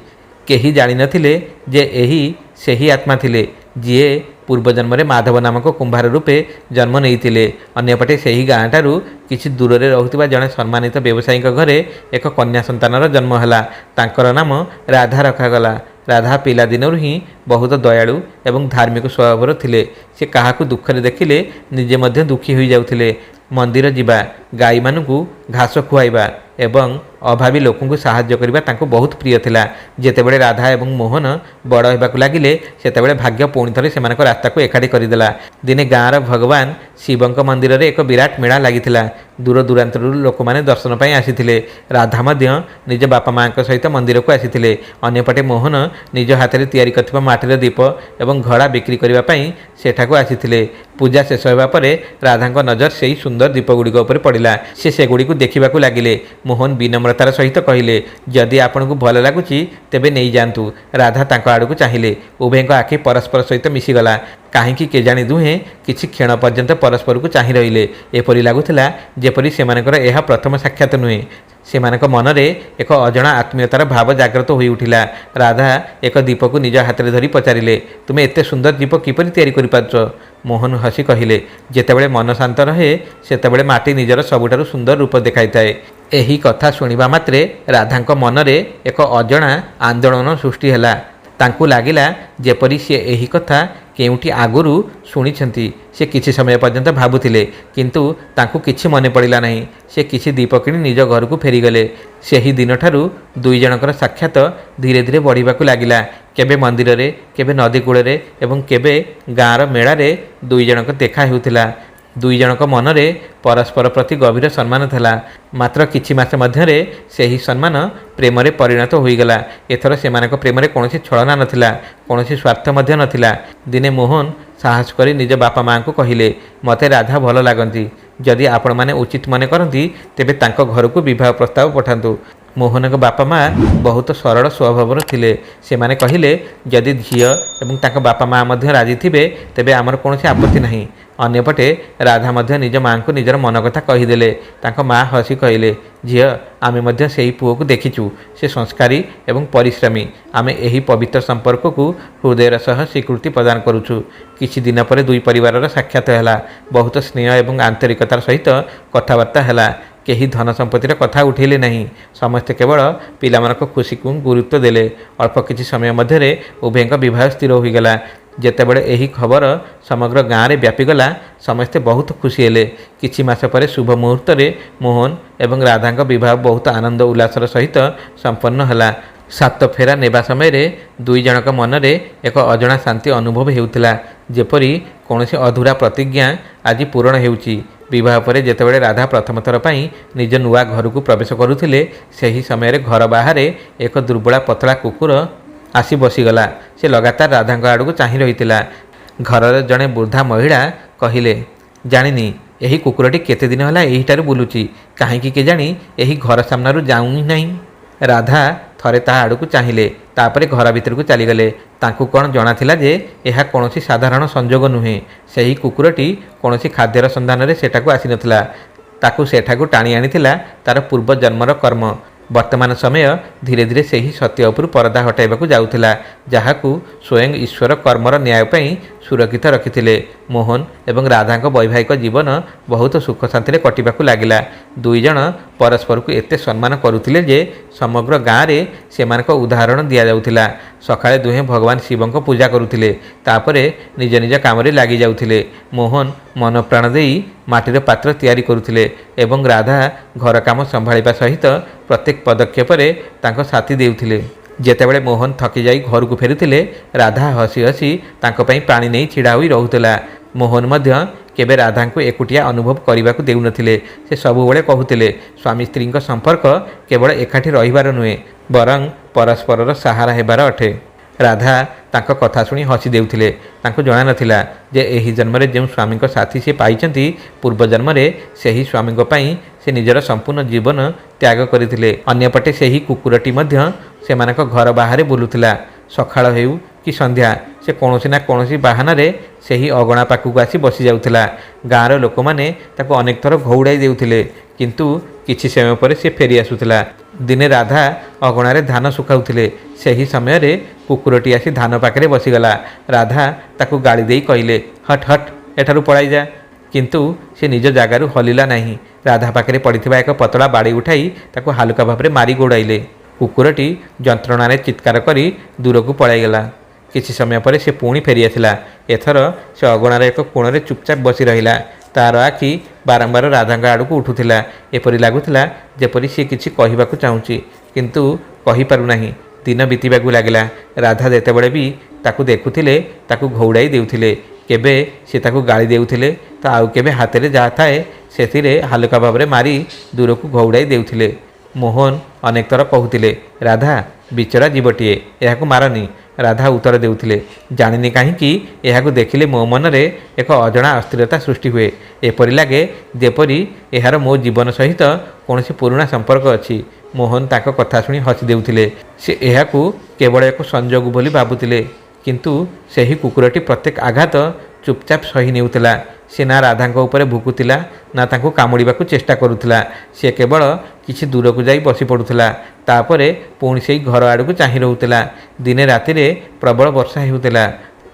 କେହି ଜାଣିନଥିଲେ ଯେ ଏହି ସେହି ଆତ୍ମା ଥିଲେ ଯିଏ ପୂର୍ବଜନ୍ମରେ ମାଧବ ନାମକ କୁମ୍ଭାର ରୂପେ ଜନ୍ମ ନେଇଥିଲେ। ଅନ୍ୟପଟେ ସେହି ଗାଁଠାରୁ କିଛି ଦୂରରେ ରହୁଥିବା ଜଣେ ସମ୍ମାନିତ ବ୍ୟବସାୟୀଙ୍କ ଘରେ ଏକ କନ୍ୟା ସନ୍ତାନର ଜନ୍ମ ହେଲା। ତାଙ୍କର ନାମ ରାଧା ରଖାଗଲା। ରାଧା ପିଲାଦିନରୁ ହିଁ ବହୁତ ଦୟାଳୁ ଏବଂ ଧାର୍ମିକ ସ୍ୱଭାବର ଥିଲେ। ସେ କାହାକୁ ଦୁଃଖରେ ଦେଖିଲେ ନିଜେ ମଧ୍ୟ ଦୁଃଖୀ ହୋଇଯାଉଥିଲେ। ମନ୍ଦିର ଯିବା, ଗାଈମାନଙ୍କୁ ଘାସ ଖୁଆଇବା ଏବଂ ଅଭାବୀ ଲୋକଙ୍କୁ ସାହାଯ୍ୟ କରିବା ତାଙ୍କୁ ବହୁତ ପ୍ରିୟ ଥିଲା। ଯେତେବେଳେ ରାଧା ଏବଂ ମୋହନ ବଡ଼ ହେବାକୁ ଲାଗିଲେ ସେତେବେଳେ ଭାଗ୍ୟ ପୁଣି ଥରେ ସେମାନଙ୍କ ରାସ୍ତାକୁ ଏକାଠି କରିଦେଲା। ଦିନେ ଗାଁର ଭଗବାନ ଶିବଙ୍କ ମନ୍ଦିରରେ ଏକ ବିରାଟ ମେଳା ଲାଗିଥିଲା। ଦୂର ଦୂରାନ୍ତରରୁ ଲୋକମାନେ ଦର୍ଶନ ପାଇଁ ଆସିଥିଲେ। ରାଧା ମଧ୍ୟ ନିଜ ବାପା ମାଆଙ୍କ ସହିତ ମନ୍ଦିରକୁ ଆସିଥିଲେ। ଅନ୍ୟପଟେ ମୋହନ ନିଜ ହାତରେ ତିଆରି କରିଥିବା ମାଟିର ଦୀପ ଏବଂ ଘଡ଼ା ବିକ୍ରି କରିବା ପାଇଁ ସେଠାକୁ ଆସିଥିଲେ। ପୂଜା ଶେଷ ହେବା ପରେ ରାଧାଙ୍କ ନଜର ସେହି ସୁନ୍ଦର ଦୀପଗୁଡ଼ିକ ଉପରେ ପଡ଼ିଲା। ସେ ସେଗୁଡ଼ିକୁ ଦେଖିବାକୁ ଲାଗିଲେ। ମୋହନ ବିନମ୍ରତାର ସହିତ କହିଲେ, ଯଦି ଆପଣଙ୍କୁ ଭଲ ଲାଗୁଛି ତେବେ ନେଇଯାଆନ୍ତୁ। ରାଧା ତାଙ୍କ ଆଡ଼କୁ ଚାହିଁଲେ। ଉଭୟଙ୍କ ଆଖି ପରସ୍ପର ସହିତ ମିଶିଗଲା। କାହିଁକି କେଜାଣି ଦୁହେଁ କିଛି କ୍ଷଣ ପର୍ଯ୍ୟନ୍ତ ପରସ୍ପରକୁ ଚାହିଁ ରହିଲେ। ଏପରି ଲାଗୁଥିଲା ଯେପରି ସେମାନଙ୍କର ଏହା ପ୍ରଥମ ସାକ୍ଷାତ ନୁହେଁ। ସେମାନଙ୍କ ମନରେ ଏକ ଅଜଣା ଆତ୍ମୀୟତାର ଭାବ ଜାଗ୍ରତ ହୋଇଉଠିଲା। ରାଧା ଏକ ଦୀପକୁ ନିଜ ହାତରେ ଧରି ପଚାରିଲେ, ତୁମେ ଏତେ ସୁନ୍ଦର ଦୀପ କିପରି ତିଆରି କରିପାରୁଛ? ମୋହନ ହସି କହିଲେ, ଯେତେବେଳେ ମନ ଶାନ୍ତ ରହେ ସେତେବେଳେ ମାଟି ନିଜର ସବୁଠାରୁ ସୁନ୍ଦର ରୂପ ଦେଖାଇଥାଏ। ଏହି କଥା ଶୁଣିବା ମାତ୍ରେ ରାଧାଙ୍କ ମନରେ ଏକ ଅଜଣା ଆନ୍ଦୋଳନ ସୃଷ୍ଟି ହେଲା। ତାଙ୍କୁ ଲାଗିଲା ଯେପରି ସେ ଏହି କଥା କେଉଁଠି ଆଗରୁ ଶୁଣିଛନ୍ତି। ସେ କିଛି ସମୟ ପର୍ଯ୍ୟନ୍ତ ଭାବୁଥିଲେ, କିନ୍ତୁ ତାଙ୍କୁ କିଛି ମନେ ପଡ଼ିଲା ନାହିଁ। ସେ କିଛି ଦୀପ କିଣି ନିଜ ଘରକୁ ଫେରିଗଲେ। ସେହି ଦିନଠାରୁ ଦୁଇ ଜଣଙ୍କର ସାକ୍ଷାତ ଧୀରେ ଧୀରେ ବଢ଼ିବାକୁ ଲାଗିଲା। କେବେ ମନ୍ଦିରରେ, କେବେ ନଦୀ କୂଳରେ ଏବଂ କେବେ ଗାଁର ମେଳାରେ ଦୁଇ ଜଣଙ୍କ ଦେଖା ହେଉଥିଲା। ଦୁଇ ଜଣଙ୍କ ମନରେ ପରସ୍ପର ପ୍ରତି ଗଭୀର ସମ୍ମାନ ଥିଲା। ମାତ୍ର କିଛି ମାସ ମଧ୍ୟରେ ସେହି ସମ୍ମାନ ପ୍ରେମରେ ପରିଣତ ହୋଇଗଲା। ଏଥର ସେମାନଙ୍କ ପ୍ରେମରେ କୌଣସି ଛଳନା ନଥିଲା, କୌଣସି ସ୍ୱାର୍ଥ ମଧ୍ୟ ନଥିଲା। ଦିନେ ମୋହନ ସାହସ କରି ନିଜ ବାପା ମାଆଙ୍କୁ କହିଲେ, ମୋତେ ରାଧା ଭଲ ଲାଗନ୍ତି। ଯଦି ଆପଣମାନେ ଉଚିତ ମନେ କରନ୍ତି ତେବେ ତାଙ୍କ ଘରକୁ ବିବାହ ପ୍ରସ୍ତାବ ପଠାନ୍ତୁ। ମୋହନଙ୍କ ବାପା ମା ବହୁତ ସରଳ ସ୍ୱଭାବର ଥିଲେ। ସେମାନେ କହିଲେ, ଯଦି ଝିଅ ଏବଂ ତାଙ୍କ ବାପା ମା ମଧ୍ୟ ରାଜି ଥିବେ ତେବେ ଆମର କୌଣସି ଆପତ୍ତି ନାହିଁ। ଅନ୍ୟପଟେ ରାଧା ମଧ୍ୟ ନିଜ ମାଆଙ୍କୁ ନିଜର ମନ କଥା କହିଦେଲେ। ତାଙ୍କ ମା ହସି କହିଲେ, ଝିଅ, ଆମେ ମଧ୍ୟ ସେହି ପୁଅକୁ ଦେଖିଛୁ। ସେ ସଂସ୍କାରୀ ଏବଂ ପରିଶ୍ରମୀ। ଆମେ ଏହି ପବିତ୍ର ସମ୍ପର୍କକୁ ହୃଦୟର ସହ ସ୍ୱୀକୃତି ପ୍ରଦାନ କରୁଛୁ। କିଛି ଦିନ ପରେ ଦୁଇ ପରିବାରର ସାକ୍ଷାତ ହେଲା। ବହୁତ ସ୍ନେହ ଏବଂ ଆନ୍ତରିକତାର ସହିତ କଥାବାର୍ତ୍ତା ହେଲା। କେହି ଧନ ସମ୍ପତ୍ତିର କଥା ଉଠାଇଲେ ନାହିଁ। ସମସ୍ତେ କେବଳ ପିଲାମାନଙ୍କ ଖୁସିକୁ ଗୁରୁତ୍ୱ ଦେଲେ। ଅଳ୍ପ କିଛି ସମୟ ମଧ୍ୟରେ ଉଭୟଙ୍କ ବିବାହ ସ୍ଥିର ହୋଇଗଲା। ଯେତେବେଳେ ଏହି ଖବର ସମଗ୍ର ଗାଁରେ ବ୍ୟାପିଗଲା ସମସ୍ତେ ବହୁତ ଖୁସି ହେଲେ। କିଛି ମାସ ପରେ ଶୁଭ ମୁହୂର୍ତ୍ତରେ ମୋହନ ଏବଂ ରାଧାଙ୍କ ବିବାହ ବହୁତ ଆନନ୍ଦ ଉଲ୍ଲାସର ସହିତ ସମ୍ପନ୍ନ ହେଲା। ସାତ ଫେରା ନେବା ସମୟରେ ଦୁଇ ଜଣଙ୍କ ମନରେ ଏକ ଅଜଣା ଶାନ୍ତି ଅନୁଭବ ହେଉଥିଲା, ଯେପରି କୌଣସି ଅଧୁରା ପ୍ରତିଜ୍ଞା ଆଜି ପୂରଣ ହେଉଛି। ବିବାହ ପରେ ଯେତେବେଳେ ରାଧା ପ୍ରଥମ ଥର ପାଇଁ ନିଜ ନୂଆ ଘରକୁ ପ୍ରବେଶ କରୁଥିଲେ ସେହି ସମୟରେ ଘର ବାହାରେ ଏକ ଦୁର୍ବଳା ପତଳା କୁକୁର ଆସି ବସିଗଲା। ସେ ଲଗାତାର ରାଧାଙ୍କ ଆଡ଼କୁ ଚାହିଁ ରହିଥିଲା। ଘରର ଜଣେ ବୃଦ୍ଧା ମହିଳା କହିଲେ, ଜାଣିନି ଏହି କୁକୁରଟି କେତେ ଦିନ ହେଲା ଏହିଠାରୁ ବୁଲୁଛି। କାହିଁକି କେଜାଣି ଏହି ଘର ସାମ୍ନାରୁ ଯାଉ ହିଁ ନାହିଁ। ରାଧା ଥରେ ତାହା ଆଡ଼କୁ ଚାହିଁଲେ, ତାପରେ ଘର ଭିତରକୁ ଚାଲିଗଲେ। ତାଙ୍କୁ କ'ଣ ଜଣାଥିଲା ଯେ ଏହା କୌଣସି ସାଧାରଣ ସଂଯୋଗ ନୁହେଁ। ସେହି କୁକୁରଟି କୌଣସି ଖାଦ୍ୟର ସନ୍ଧାନରେ ସେଠାକୁ ଆସିନଥିଲା। ତାକୁ ସେଠାକୁ ଟାଣି ଆଣିଥିଲା ତା'ର ପୂର୍ବ ଜନ୍ମର କର୍ମ। ବର୍ତ୍ତମାନ ସମୟ ଧୀରେ ଧୀରେ ସେହି ସତ୍ୟ ଉପରୁ ପରଦା ହଟାଇବାକୁ ଯାଉଥିଲା, ଯାହାକୁ ସ୍ୱୟଂ ଈଶ୍ୱର କର୍ମର ନ୍ୟାୟ ପାଇଁ ସୁରକ୍ଷିତ ରଖିଥିଲେ। ମୋହନ ଏବଂ ରାଧାଙ୍କ ବୈବାହିକ ଜୀବନ ବହୁତ ସୁଖ ଶାନ୍ତିରେ କଟିବାକୁ ଲାଗିଲା। ଦୁଇ ଜଣ ପରସ୍ପରକୁ ଏତେ ସମ୍ମାନ କରୁଥିଲେ ଯେ ସମଗ୍ର ଗାଁରେ ସେମାନଙ୍କ ଉଦାହରଣ ଦିଆଯାଉଥିଲା। ସକାଳେ ଦୁହେଁ ଭଗବାନ ଶିବଙ୍କ ପୂଜା କରୁଥିଲେ, ତାପରେ ନିଜ ନିଜ କାମରେ ଲାଗିଯାଉଥିଲେ। ମୋହନ ମନପ୍ରାଣ ଦେଇ ମାଟିର ପାତ୍ର ତିଆରି କରୁଥିଲେ ଏବଂ ରାଧା ଘର କାମ ସମ୍ଭାଳିବା ସହିତ ପ୍ରତ୍ୟେକ ପଦକ୍ଷେପରେ ତାଙ୍କ ସାଥି ଦେଉଥିଲେ। ଯେତେବେଳେ ମୋହନ ଥକିଯାଇ ଘରକୁ ଫେରୁଥିଲେ ରାଧା ହସି ହସି ତାଙ୍କ ପାଇଁ ପାଣି ନେଇ ଛିଡ଼ା ହୋଇ ରହୁଥିଲା। ମୋହନ ମଧ୍ୟ କେବେ ରାଧାଙ୍କୁ ଏକୁଟିଆ ଅନୁଭବ କରିବାକୁ ଦେଉନଥିଲେ। ସେ ସବୁବେଳେ କହୁଥିଲେ, ସ୍ୱାମୀ ସ୍ତ୍ରୀଙ୍କ ସମ୍ପର୍କ କେବଳ ଏକାଠି ରହିବାର ନୁହେଁ, ବରଂ ପରସ୍ପରର ସାହାରା ହେବାର ଅଟେ। ରାଧା ତାଙ୍କ କଥା ଶୁଣି ହସି ଦେଉଥିଲେ। ତାଙ୍କୁ ଜଣା ନଥିଲା ଯେ ଏହି ଜନ୍ମରେ ଯେଉଁ ସ୍ୱାମୀଙ୍କ ସାଥୀ ସେ ପାଇଛନ୍ତି ପୂର୍ବ ଜନ୍ମରେ ସେହି ସ୍ୱାମୀଙ୍କ ପାଇଁ ସେ ନିଜର ସମ୍ପୂର୍ଣ୍ଣ ଜୀବନ ତ୍ୟାଗ କରିଥିଲେ। ଅନ୍ୟପଟେ ସେହି କୁକୁରଟି ମଧ୍ୟ ସେମାନଙ୍କ ଘର ବାହାରେ ବୁଲୁଥିଲା। ସକାଳ ହେଉ କି ସନ୍ଧ୍ୟା ସେ କୌଣସି ନା କୌଣସି ବାହାନାରେ ସେହି ଅଗଣା ପାଖକୁ ଆସି ବସି ଯାଉଥିଲା। ଗାଁର ଲୋକମାନେ ତାକୁ ଅନେକ ଥର ଘଉଡ଼ାଇ ଦେଉଥିଲେ, କିନ୍ତୁ କିଛି ସମୟ ପରେ ସେ ଫେରି ଆସୁଥିଲା। ଦିନେ ରାଧା ଅଗଣାରେ ଧାନ ଶୁଖାଉଥିଲେ। ସେହି ସମୟରେ କୁକୁରଟି ଆସି ଧାନ ପାଖରେ ବସିଗଲା। ରାଧା ତାକୁ ଗାଳି ଦେଇ କହିଲେ, ହଟ୍ ହଟ୍, ଏଠାରୁ ପଳାଇଯା। କିନ୍ତୁ ସେ ନିଜ ଜାଗାରୁ ହଲିଲା ନାହିଁ। ରାଧା ପାଖରେ ପଡ଼ିଥିବା ଏକ ପତଳା ବାଡ଼ି ଉଠାଇ ତାକୁ ହାଲୁକା ଭାବରେ ମାରି ଗୋଡ଼ାଇଲେ। କୁକୁରଟି ଯନ୍ତ୍ରଣାରେ ଚିତ୍କାର କରି ଦୂରକୁ ପଳାଇଗଲା। କିଛି ସମୟ ପରେ ସେ ପୁଣି ଫେରିଆସିଲା। ଏଥର ସେ ଅଗଣାର ଏକ କୋଣରେ ଚୁପଚାପ ବସି ରହିଲା। ତାର ଆଖି ବାରମ୍ବାର ରାଧାଙ୍କ ଆଡ଼କୁ ଉଠୁଥିଲା। ଏପରି ଲାଗୁଥିଲା ଯେପରି ସେ କିଛି କହିବାକୁ ଚାହୁଁଛି, କିନ୍ତୁ କହିପାରୁନାହିଁ। ଦିନ ବିତିବାକୁ ଲାଗିଲା। ରାଧା ଯେତେବେଳେ ବି ତାକୁ ଦେଖୁଥିଲେ ତାକୁ ଘଉଡ଼ାଇ ଦେଉଥିଲେ। କେବେ ସେ ତାକୁ ଗାଳି ଦେଉଥିଲେ ତ ଆଉ କେବେ ହାତରେ ଯାହା ଥାଏ ସେଥିରେ ହାଲୁକା ଭାବରେ ମାରି ଦୂରକୁ ଘଉଡ଼ାଇ ଦେଉଥିଲେ। ମୋହନ ଅନେକ ଥର କହୁଥିଲେ, ରାଧା ବିଚରା ଜୀବଟିଏ, ଏହାକୁ ମାରନି। ରାଧା ଉତ୍ତର ଦେଉଥିଲେ, ଜାଣିନି କାହିଁକି ଏହାକୁ ଦେଖିଲେ ମୋ ମନରେ ଏକ ଅଜଣା ଅସ୍ଥିରତା ସୃଷ୍ଟି ହୁଏ। ଏପରି ଲାଗେ ଯେପରି ଏହାର ମୋ ଜୀବନ ସହିତ କୌଣସି ପୁରୁଣା ସମ୍ପର୍କ ଅଛି। ମୋହନ ତାଙ୍କ କଥା ଶୁଣି ହସି ଦେଉଥିଲେ। ସେ ଏହାକୁ କେବଳ ଏକ ସଂଯୋଗ ବୋଲି ଭାବୁଥିଲେ, କିନ୍ତୁ ସେହି କୁକୁରଟି ପ୍ରତ୍ୟେକ ଆଘାତ ଚୁପଚାପ ସହି ନେଉଥିଲା। ସେ ନା ରାଧାଙ୍କ ଉପରେ ଭୁକୁଥିଲା ନା ତାଙ୍କୁ କାମୁଡ଼ିବାକୁ ଚେଷ୍ଟା କରୁଥିଲା। ସେ କେବଳ କିଛି ଦୂରକୁ ଯାଇ ବସି ପଡ଼ୁଥିଲା। ତାପରେ ପୁଣି ସେଇ ଘର ଆଡ଼କୁ ଚାହିଁ ରହୁଥିଲା। ଦିନେ ରାତିରେ ପ୍ରବଳ ବର୍ଷା ହେଉଥିଲା।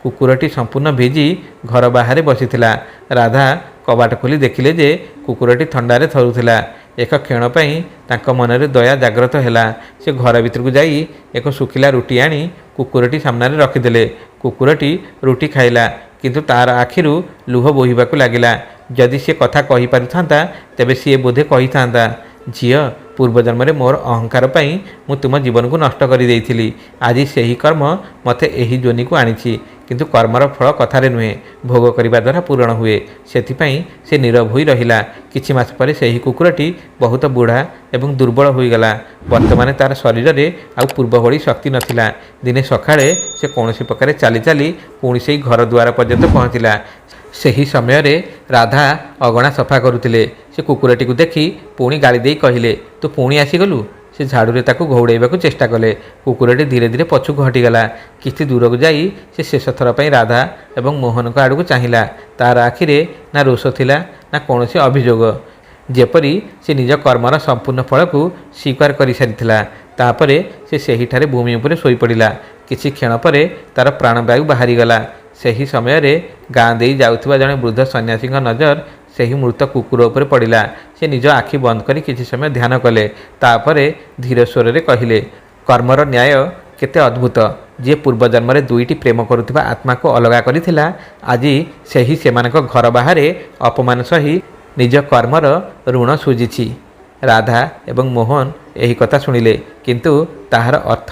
କୁକୁରଟି ସମ୍ପୂର୍ଣ୍ଣ ଭିଜି ଘର ବାହାରେ ବସିଥିଲା। ରାଧା କବାଟ ଖୋଲି ଦେଖିଲେ ଯେ କୁକୁରଟି ଥଣ୍ଡାରେ ଥରୁଥିଲା। ଏକ କ୍ଷଣ ପାଇଁ ତାଙ୍କ ମନରେ ଦୟା ଜାଗ୍ରତ ହେଲା। ସେ ଘର ଭିତରକୁ ଯାଇ ଏକ ଶୁଖିଲା ରୁଟି ଆଣି କୁକୁରଟି ସାମ୍ନାରେ ରଖିଦେଲେ। କୁକୁରଟି ରୁଟି ଖାଇଲା, କିନ୍ତୁ ତାର ଆଖିରୁ ଲୁହ ବୋହିବାକୁ ଲାଗିଲା। ଯଦି ସେ କଥା କହିପାରୁଥାନ୍ତା ତେବେ ସିଏ ବୋଧେ କହିଥାନ୍ତା, ଝିଅ, ପୂର୍ବଜନ୍ମରେ ମୋର ଅହଙ୍କାର ପାଇଁ ମୁଁ ତୁମ ଜୀବନକୁ ନଷ୍ଟ କରିଦେଇଥିଲି। ଆଜି ସେହି କର୍ମ ମୋତେ ଏହି ଯୋନିକୁ ଆଣିଛି। କିନ୍ତୁ କର୍ମର ଫଳ କଥାରେ ନୁହେଁ, ଭୋଗ କରିବା ଦ୍ୱାରା ପୂରଣ ହୁଏ। ସେଥିପାଇଁ ସେ ନୀରବ ହୋଇ ରହିଲା। କିଛି ମାସ ପରେ ସେହି କୁକୁରଟି ବହୁତ ବୁଢ଼ା ଏବଂ ଦୁର୍ବଳ ହୋଇଗଲା। ବର୍ତ୍ତମାନ ତାର ଶରୀରରେ ଆଉ ପୂର୍ବ ଭଳି ଶକ୍ତି ନଥିଲା। ଦିନେ ସକାଳେ ସେ କୌଣସି ପ୍ରକାରେ ଚାଲି ଚାଲି ପୁଣି ସେହି ଘର ଦୁଆର ପର୍ଯ୍ୟନ୍ତ ପହଞ୍ଚିଲା। ସେହି ସମୟରେ ରାଧା ଅଗଣା ସଫା କରୁଥିଲେ। ସେ କୁକୁରଟିକୁ ଦେଖି ପୁଣି ଗାଳି ଦେଇ କହିଲେ, ତୁ ପୁଣି ଆସିଗଲୁ। ସେ ଝାଡ଼ୁରେ ତାକୁ ଘଉଡ଼ାଇବାକୁ ଚେଷ୍ଟା କଲେ। କୁକୁରଟି ଧୀରେ ଧୀରେ ପଛକୁ ହଟିଗଲା। କିଛି ଦୂରକୁ ଯାଇ ସେ ଶେଷ ଥର ପାଇଁ ରାଧା ଏବଂ ମୋହନଙ୍କ ଆଡ଼କୁ ଚାହିଁଲା। ତାର ଆଖିରେ ନା ରୋଷ ଥିଲା ନା କୌଣସି ଅଭିଯୋଗ, ଯେପରି ସେ ନିଜ କର୍ମର ସମ୍ପୂର୍ଣ୍ଣ ଫଳକୁ ସ୍ୱୀକାର କରିସାରିଥିଲା। ତାପରେ ସେ ସେହିଠାରେ ଭୂମି ଉପରେ ଶୋଇପଡ଼ିଲା। କିଛି କ୍ଷଣ ପରେ ତାର ପ୍ରାଣବାୟୁ ବାହାରିଗଲା। ସେହି ସମୟରେ ଗାଁ ଦେଇ ଯାଉଥିବା ଜଣେ ବୃଦ୍ଧ ସନ୍ନ୍ୟାସୀଙ୍କ ନଜର ସେହି ମୃତ କୁକୁର ଉପରେ ପଡ଼ିଲା। ସେ ନିଜ ଆଖି ବନ୍ଦ କରି କିଛି ସମୟ ଧ୍ୟାନ କଲେ। ତାପରେ ଧୀର ସ୍ୱରରେ କହିଲେ, କର୍ମର ନ୍ୟାୟ କେତେ ଅଦ୍ଭୁତ। ଯିଏ ପୂର୍ବଜନ୍ମରେ ଦୁଇଟି ପ୍ରେମ କରୁଥିବା ଆତ୍ମାକୁ ଅଲଗା କରିଥିଲା, ଆଜି ସେହି ସେମାନଙ୍କ ଘର ବାହାରେ ଅପମାନ ସହି ନିଜ କର୍ମର ଋଣ ସୁଝିଛି। ରାଧା ଏବଂ ମୋହନ ଏହି କଥା ଶୁଣିଲେ, କିନ୍ତୁ ତାହାର ଅର୍ଥ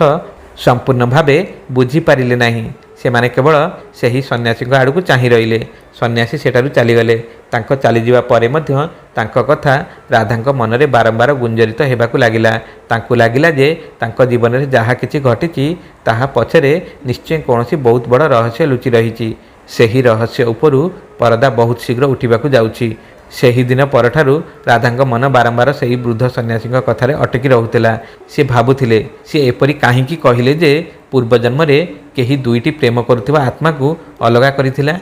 ସମ୍ପୂର୍ଣ୍ଣ ଭାବେ ବୁଝିପାରିଲେ ନାହିଁ। ସେମାନେ କେବଳ ସେହି ସନ୍ନ୍ୟାସୀଙ୍କ ଆଡ଼କୁ ଚାହିଁ ରହିଲେ। ସନ୍ନ୍ୟାସୀ ସେଠାରୁ ଚାଲିଗଲେ। ତାଙ୍କ ଚାଲିଯିବା ପରେ ମଧ୍ୟ ତାଙ୍କ କଥା ରାଧାଙ୍କ ମନରେ ବାରମ୍ବାର ଗୁଞ୍ଜରିତ ହେବାକୁ ଲାଗିଲା। ତାଙ୍କୁ ଲାଗିଲା ଯେ ତାଙ୍କ ଜୀବନରେ ଯାହା କିଛି ଘଟିଛି ତାହା ପଛରେ ନିଶ୍ଚୟ କୌଣସି ବହୁତ ବଡ଼ ରହସ୍ୟ ଲୁଚି ରହିଛି। ସେହି ରହସ୍ୟ ଉପରୁ ପରଦା ବହୁତ ଶୀଘ୍ର ଉଠିବାକୁ ଯାଉଛି। ସେହି ଦିନ ପରଠାରୁ ରାଧାଙ୍କ ମନ ବାରମ୍ବାର ସେହି ବୃଦ୍ଧ ସନ୍ନ୍ୟାସୀଙ୍କ କଥାରେ ଅଟକି ରହୁଥିଲା। ସେ ଭାବୁଥିଲେ, ସେ ଏପରି କାହିଁକି କହିଲେ ଯେ ପୂର୍ବଜନ୍ମରେ କେହି ଦୁଇଟି ପ୍ରେମ କରୁଥିବା ଆତ୍ମାକୁ ଅଲଗା କରିଥିଲା?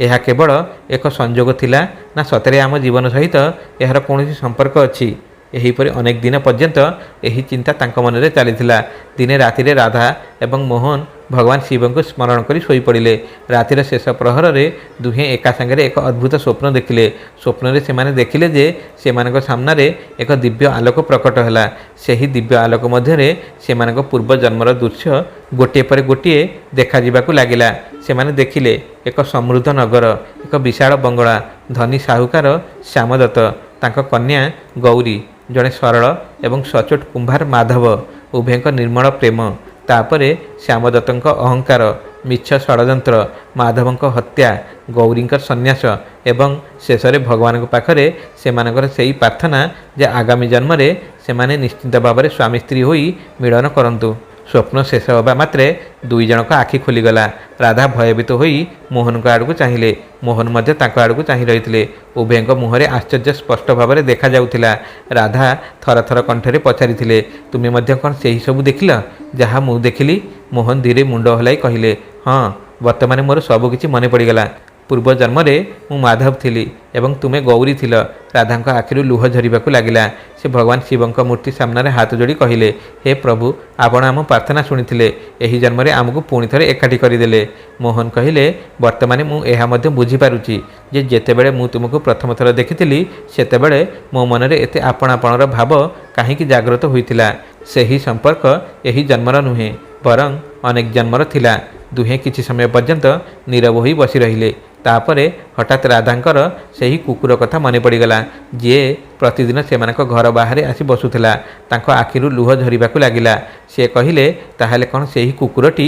ଏହା କେବଳ ଏକ ସଂଯୋଗ ଥିଲା ନା ସତରେ ଆମ ଜୀବନ ସହିତ ଏହାର କୌଣସି ସମ୍ପର୍କ ଅଛି? ଏହିପରି ଅନେକ ଦିନ ପର୍ଯ୍ୟନ୍ତ ଏହି ଚିନ୍ତା ତାଙ୍କ ମନରେ ଚାଲିଥିଲା। ଦିନେ ରାତିରେ ରାଧା ଏବଂ ମୋହନ ଭଗବାନ ଶିବଙ୍କୁ ସ୍ମରଣ କରି ଶୋଇପଡ଼ିଲେ। ରାତିର ଶେଷ ପ୍ରହରରେ ଦୁହେଁ ଏକା ସାଙ୍ଗରେ ଏକ ଅଦ୍ଭୁତ ସ୍ୱପ୍ନ ଦେଖିଲେ। ସ୍ୱପ୍ନରେ ସେମାନେ ଦେଖିଲେ ଯେ ସେମାନଙ୍କ ସାମ୍ନାରେ ଏକ ଦିବ୍ୟ ଆଲୋକ ପ୍ରକଟ ହେଲା। ସେହି ଦିବ୍ୟ ଆଲୋକ ମଧ୍ୟରେ ସେମାନଙ୍କ ପୂର୍ବ ଜନ୍ମର ଦୃଶ୍ୟ ଗୋଟିଏ ପରେ ଗୋଟିଏ ଦେଖାଯିବାକୁ ଲାଗିଲା। ସେମାନେ ଦେଖିଲେ ଏକ ସମୃଦ୍ଧ ନଗର, ଏକ ବିଶାଳ ବଙ୍ଗଳା, ଧନୀ ସାହୁକାର ଶ୍ୟାମଦତ୍ତ, ତାଙ୍କ କନ୍ୟା ଗୌରୀ, ଜଣେ ସରଳ ଏବଂ ସଚ୍ଚୋଟ କୁମ୍ଭାର ମାଧବ, ଉଭୟଙ୍କ ନିର୍ମଳ ପ୍ରେମ। ତାପରେ ଶ୍ୟାମଦତ୍ତଙ୍କ ଅହଙ୍କାର, ମିଛ ଷଡ଼ଯନ୍ତ୍ର, ମାଧବଙ୍କ ହତ୍ୟା, ଗୌରୀଙ୍କ ସନ୍ନ୍ୟାସ ଏବଂ ଶେଷରେ ଭଗବାନଙ୍କ ପାଖରେ ସେମାନଙ୍କର ସେହି ପ୍ରାର୍ଥନା ଯେ ଆଗାମୀ ଜନ୍ମରେ ସେମାନେ ନିଶ୍ଚିତ ଭାବରେ ସ୍ୱାମୀ ସ୍ତ୍ରୀ ହୋଇ ମିଳନ କରନ୍ତୁ। ସ୍ୱପ୍ନ ଶେଷ ହେବା ମାତ୍ରେ ଦୁଇ ଜଣଙ୍କ ଆଖି ଖୋଲିଗଲା। ରାଧା ଭୟଭୀତ ହୋଇ ମୋହନଙ୍କ ଆଡ଼କୁ ଚାହିଁଲେ। ମୋହନ ମଧ୍ୟ ତାଙ୍କ ଆଡ଼କୁ ଚାହିଁ ରହିଥିଲେ। ଉଭୟଙ୍କ ମୁହଁରେ ଆଶ୍ଚର୍ଯ୍ୟ ସ୍ପଷ୍ଟ ଭାବରେ ଦେଖାଯାଉଥିଲା। ରାଧା ଥରଥର କଣ୍ଠରେ ପଚାରିଥିଲେ, ତୁମେ ମଧ୍ୟ କ'ଣ ସେହି ସବୁ ଦେଖିଲ ଯାହା ମୁଁ ଦେଖିଲି? ମୋହନ ଧୀରେ ମୁଣ୍ଡ ହଲାଇ କହିଲେ, ହଁ, ବର୍ତ୍ତମାନ ମୋର ସବୁ କିଛି ମନେ ପଡ଼ିଗଲା। ପୂର୍ବ ଜନ୍ମରେ ମୁଁ ମାଧବ ଥିଲି ଏବଂ ତୁମେ ଗୌରୀ ଥିଲ। ରାଧାଙ୍କ ଆଖିରୁ ଲୁହ ଝରିବାକୁ ଲାଗିଲା। ସେ ଭଗବାନ ଶିବଙ୍କ ମୂର୍ତ୍ତି ସାମ୍ନାରେ ହାତ ଯୋଡ଼ି କହିଲେ, ହେ ପ୍ରଭୁ, ଆପଣ ଆମ ପ୍ରାର୍ଥନା ଶୁଣିଥିଲେ। ଏହି ଜନ୍ମରେ ଆମକୁ ପୁଣି ଥରେ ଏକାଠି କରିଦେଲେ। ମୋହନ କହିଲେ, ବର୍ତ୍ତମାନ ମୁଁ ଏହା ମଧ୍ୟ ବୁଝିପାରୁଛି ଯେ ଯେତେବେଳେ ମୁଁ ତୁମକୁ ପ୍ରଥମ ଥର ଦେଖିଥିଲି ସେତେବେଳେ ମୋ ମନରେ ଏତେ ଆପଣାପଣର ଭାବ କାହିଁକି ଜାଗ୍ରତ ହୋଇଥିଲା। ସେହି ସମ୍ପର୍କ ଏହି ଜନ୍ମର ନୁହେଁ, ବରଂ ଅନେକ ଜନ୍ମର ଥିଲା। ଦୁହେଁ କିଛି ସମୟ ପର୍ଯ୍ୟନ୍ତ ନୀରବ ହୋଇ ବସି ରହିଲେ। ତାପରେ ହଠାତ୍ ରାଧାଙ୍କର ସେହି କୁକୁର କଥା ମନେ ପଡ଼ିଗଲା, ଯିଏ ପ୍ରତିଦିନ ସେମାନଙ୍କ ଘର ବାହାରେ ଆସି ବସୁଥିଲା। ତାଙ୍କ ଆଖିରୁ ଲୁହ ଝରିବାକୁ ଲାଗିଲା। ସେ କହିଲେ, ତାହେଲେ କ'ଣ ସେହି କୁକୁରଟି?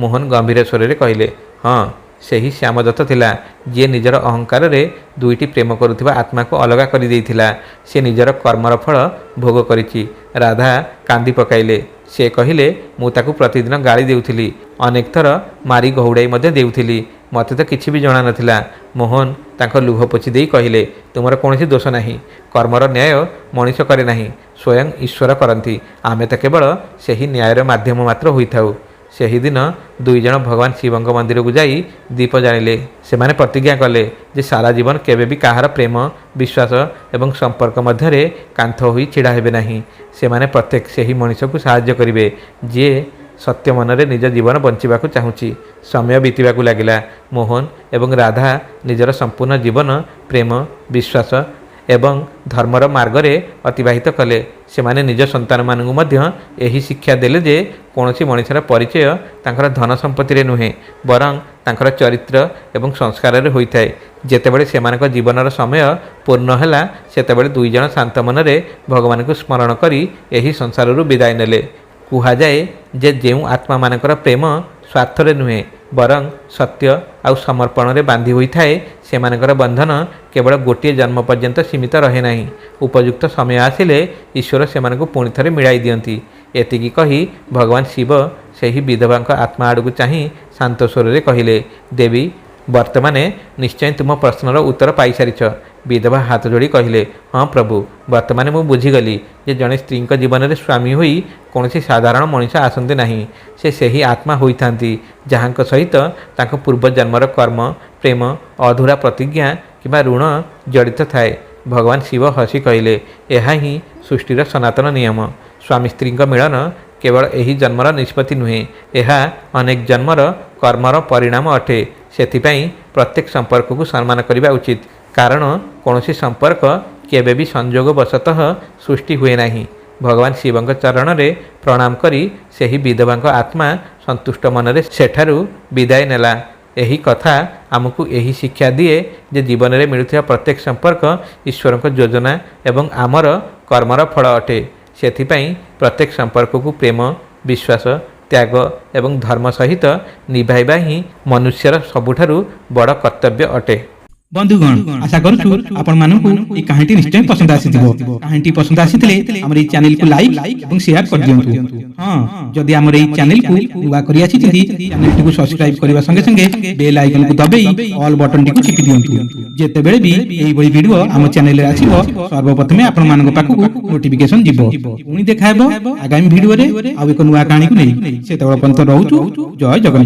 ମୋହନ ଗମ୍ଭୀର ସ୍ୱରରେ କହିଲେ, ହଁ, ସେହି ଶ୍ୟାମଦତ୍ତ ଥିଲା, ଯିଏ ନିଜର ଅହଙ୍କାରରେ ଦୁଇଟି ପ୍ରେମ କରୁଥିବା ଆତ୍ମାକୁ ଅଲଗା କରିଦେଇଥିଲା। ସେ ନିଜର କର୍ମର ଫଳ ଭୋଗ କରିଛି। ରାଧା କାନ୍ଦି ପକାଇଲେ। ସେ କହିଲେ, ମୁଁ ତାକୁ ପ୍ରତିଦିନ ଗାଳି ଦେଉଥିଲି, ଅନେକ ଥର ମାରି ଘଉଡ଼ାଇ ମଧ୍ୟ ଦେଉଥିଲି। ମୋତେ ତ କିଛି ବି ଜଣାନଥିଲା। ମୋହନ ତାଙ୍କ ଲୁହ ପୋଛି ଦେଇ କହିଲେ, ତୁମର କୌଣସି ଦୋଷ ନାହିଁ। କର୍ମର ନ୍ୟାୟ ମଣିଷ କରେ ନାହିଁ, ସ୍ୱୟଂ ଈଶ୍ୱର କରନ୍ତି। ଆମେ ତ କେବଳ ସେହି ନ୍ୟାୟର ମାଧ୍ୟମ ମାତ୍ର ହୋଇଥାଉ। ସେହିଦିନ ଦୁଇ ଜଣ ଭଗବାନ ଶିବଙ୍କ ମନ୍ଦିରକୁ ଯାଇ ଦୀପ ଜାଳିଲେ। ସେମାନେ ପ୍ରତିଜ୍ଞା କଲେ ଯେ ସାରା ଜୀବନ କେବେ ବି କାହାର ପ୍ରେମ, ବିଶ୍ୱାସ ଏବଂ ସମ୍ପର୍କ ମଧ୍ୟରେ କାନ୍ଥ ହୋଇ ଛିଡ଼ା ହେବେ ନାହିଁ। ସେମାନେ ପ୍ରତ୍ୟେକ ସେହି ମଣିଷକୁ ସାହାଯ୍ୟ କରିବେ ଯିଏ ସତ୍ୟ ମନରେ ନିଜ ଜୀବନ ବଞ୍ଚିବାକୁ ଚାହୁଁଛି। ସମୟ ବିତିବାକୁ ଲାଗିଲା। ମୋହନ ଏବଂ ରାଧା ନିଜର ସମ୍ପୂର୍ଣ୍ଣ ଜୀବନ ପ୍ରେମ, ବିଶ୍ୱାସ ଏବଂ ଧର୍ମର ମାର୍ଗରେ ଅତିବାହିତ କଲେ। ସେମାନେ ନିଜ ସନ୍ତାନମାନଙ୍କୁ ମଧ୍ୟ ଏହି ଶିକ୍ଷା ଦେଲେ ଯେ କୌଣସି ମଣିଷର ପରିଚୟ ତାଙ୍କର ଧନ ସମ୍ପତ୍ତିରେ ନୁହେଁ, ବରଂ ତାଙ୍କର ଚରିତ୍ର ଏବଂ ସଂସ୍କାରରେ ହୋଇଥାଏ। ଯେତେବେଳେ ସେମାନଙ୍କ ଜୀବନର ସମୟ ପୂର୍ଣ୍ଣ ହେଲା ସେତେବେଳେ ଦୁଇ ଜଣ ଶାନ୍ତ ମନରେ ଭଗବାନଙ୍କୁ ସ୍ମରଣ କରି ଏହି ସଂସାରରୁ ବିଦାୟ ନେଲେ। କୁହାଯାଏ ଯେ ଯେଉଁ ଆତ୍ମାମାନଙ୍କର ପ୍ରେମ ସ୍ୱାର୍ଥରେ ନୁହେଁ ବରଂ ସତ୍ୟ ଆଉ ସମର୍ପଣରେ ବାନ୍ଧି ହୋଇଥାଏ, ସେମାନଙ୍କର ବନ୍ଧନ କେବଳ ଗୋଟିଏ ଜନ୍ମ ପର୍ଯ୍ୟନ୍ତ ସୀମିତ ରହେ ନାହିଁ। ଉପଯୁକ୍ତ ସମୟ ଆସିଲେ ଈଶ୍ୱର ସେମାନଙ୍କୁ ପୁଣି ଥରେ ମିଳାଇ ଦିଅନ୍ତି। ଏତିକି କହି ଭଗବାନ ଶିବ ସେହି ବିଧବାଙ୍କ ଆତ୍ମା ଆଡ଼କୁ ଚାହିଁ ଶାନ୍ତ ସ୍ୱରରେ କହିଲେ, ଦେବୀ, ବର୍ତ୍ତମାନ ନିଶ୍ଚୟ ତୁମ ପ୍ରଶ୍ନର ଉତ୍ତର ପାଇସାରିଛ। ବିଧବା ହାତ ଯୋଡ଼ି କହିଲେ, ହଁ ପ୍ରଭୁ, ବର୍ତ୍ତମାନ ମୁଁ ବୁଝିଗଲି ଯେ ଜଣେ ସ୍ତ୍ରୀଙ୍କ ଜୀବନରେ ସ୍ୱାମୀ ହୋଇ କୌଣସି ସାଧାରଣ ମଣିଷ ଆସନ୍ତି ନାହିଁ। ସେ ସେହି ଆତ୍ମା ହୋଇଥାନ୍ତି ଯାହାଙ୍କ ସହିତ ତାଙ୍କ ପୂର୍ବ ଜନ୍ମର କର୍ମ, ପ୍ରେମ, ଅଧୁରା ପ୍ରତିଜ୍ଞା କିମ୍ବା ଋଣ ଜଡ଼ିତ ଥାଏ। ଭଗବାନ ଶିବ ହସି କହିଲେ, ଏହା ହିଁ ସୃଷ୍ଟିର ସନାତନ ନିୟମ। ସ୍ୱାମୀ ସ୍ତ୍ରୀଙ୍କ ମିଳନ କେବଳ ଏହି ଜନ୍ମର ନିଷ୍ପତ୍ତି ନୁହେଁ, ଏହା ଅନେକ ଜନ୍ମର କର୍ମର ପରିଣାମ ଅଟେ। ସେଥିପାଇଁ ପ୍ରତ୍ୟେକ ସମ୍ପର୍କକୁ ସମ୍ମାନ କରିବା ଉଚିତ, କାରଣ କୌଣସି ସମ୍ପର୍କ କେବେ ବି ସଂଯୋଗବଶତଃ ସୃଷ୍ଟି ହୁଏ ନାହିଁ। ଭଗବାନ ଶିବଙ୍କ ଚରଣରେ ପ୍ରଣାମ କରି ସେହି ବିଧବାଙ୍କ ଆତ୍ମା ସନ୍ତୁଷ୍ଟ ମନରେ ସେଠାରୁ ବିଦାୟ ନେଲା। ଏହି କଥା ଆମକୁ ଏହି ଶିକ୍ଷା ଦିଏ ଯେ ଜୀବନରେ ମିଳୁଥିବା ପ୍ରତ୍ୟେକ ସମ୍ପର୍କ ଈଶ୍ୱରଙ୍କ ଯୋଜନା ଏବଂ ଆମର କର୍ମର ଫଳ ଅଟେ। ସେଥିପାଇଁ ପ୍ରତ୍ୟେକ ସମ୍ପର୍କକୁ ପ୍ରେମ, ବିଶ୍ୱାସ, ତ୍ୟାଗ ଏବଂ ଧର୍ମ ସହିତ ନିଭାଇବା ହିଁ ମନୁଷ୍ୟର ସବୁଠାରୁ ବଡ଼ କର୍ତ୍ତବ୍ୟ ଅଟେ। বন্ধুগণ, আশা করছু আপনার এই কাহিনীটি নিশ্চয় পছন্দ আসিথিব। কাহিনীটি পছন্দ আসিলে আমার এই চ্যানেলকে লাইক এবং শেয়ার করে দিয়ন্তু। হ্যাঁ, যদি আমার এই চ্যানেলকে নূয়া করে আসিথিতি চ্যানেলটিকে সবস্ক্রাইব করিবা সঙ্গে সঙ্গে বেল আইকনকে দবাই অল বটনটিকে টিপি দিয়ন্তু। যেতেবেলে বি এইভଳି ভিডিও আমার চ্যানেলে আসিব সর্বপ্রথমে আপনার পাখক নোটিফিকেশন যাব। পুଣି দেখা ହେବ আগামী ভিডিওরে ଆଉ ଏକ ନୂଆ କାହାଣୀକୁ ନେଇ। ସେତେବେଳେ ପର୍ଯ୍ୟନ୍ତ ରହୁଛୁ। ଜୟ ଜଗନ୍ନାଥ।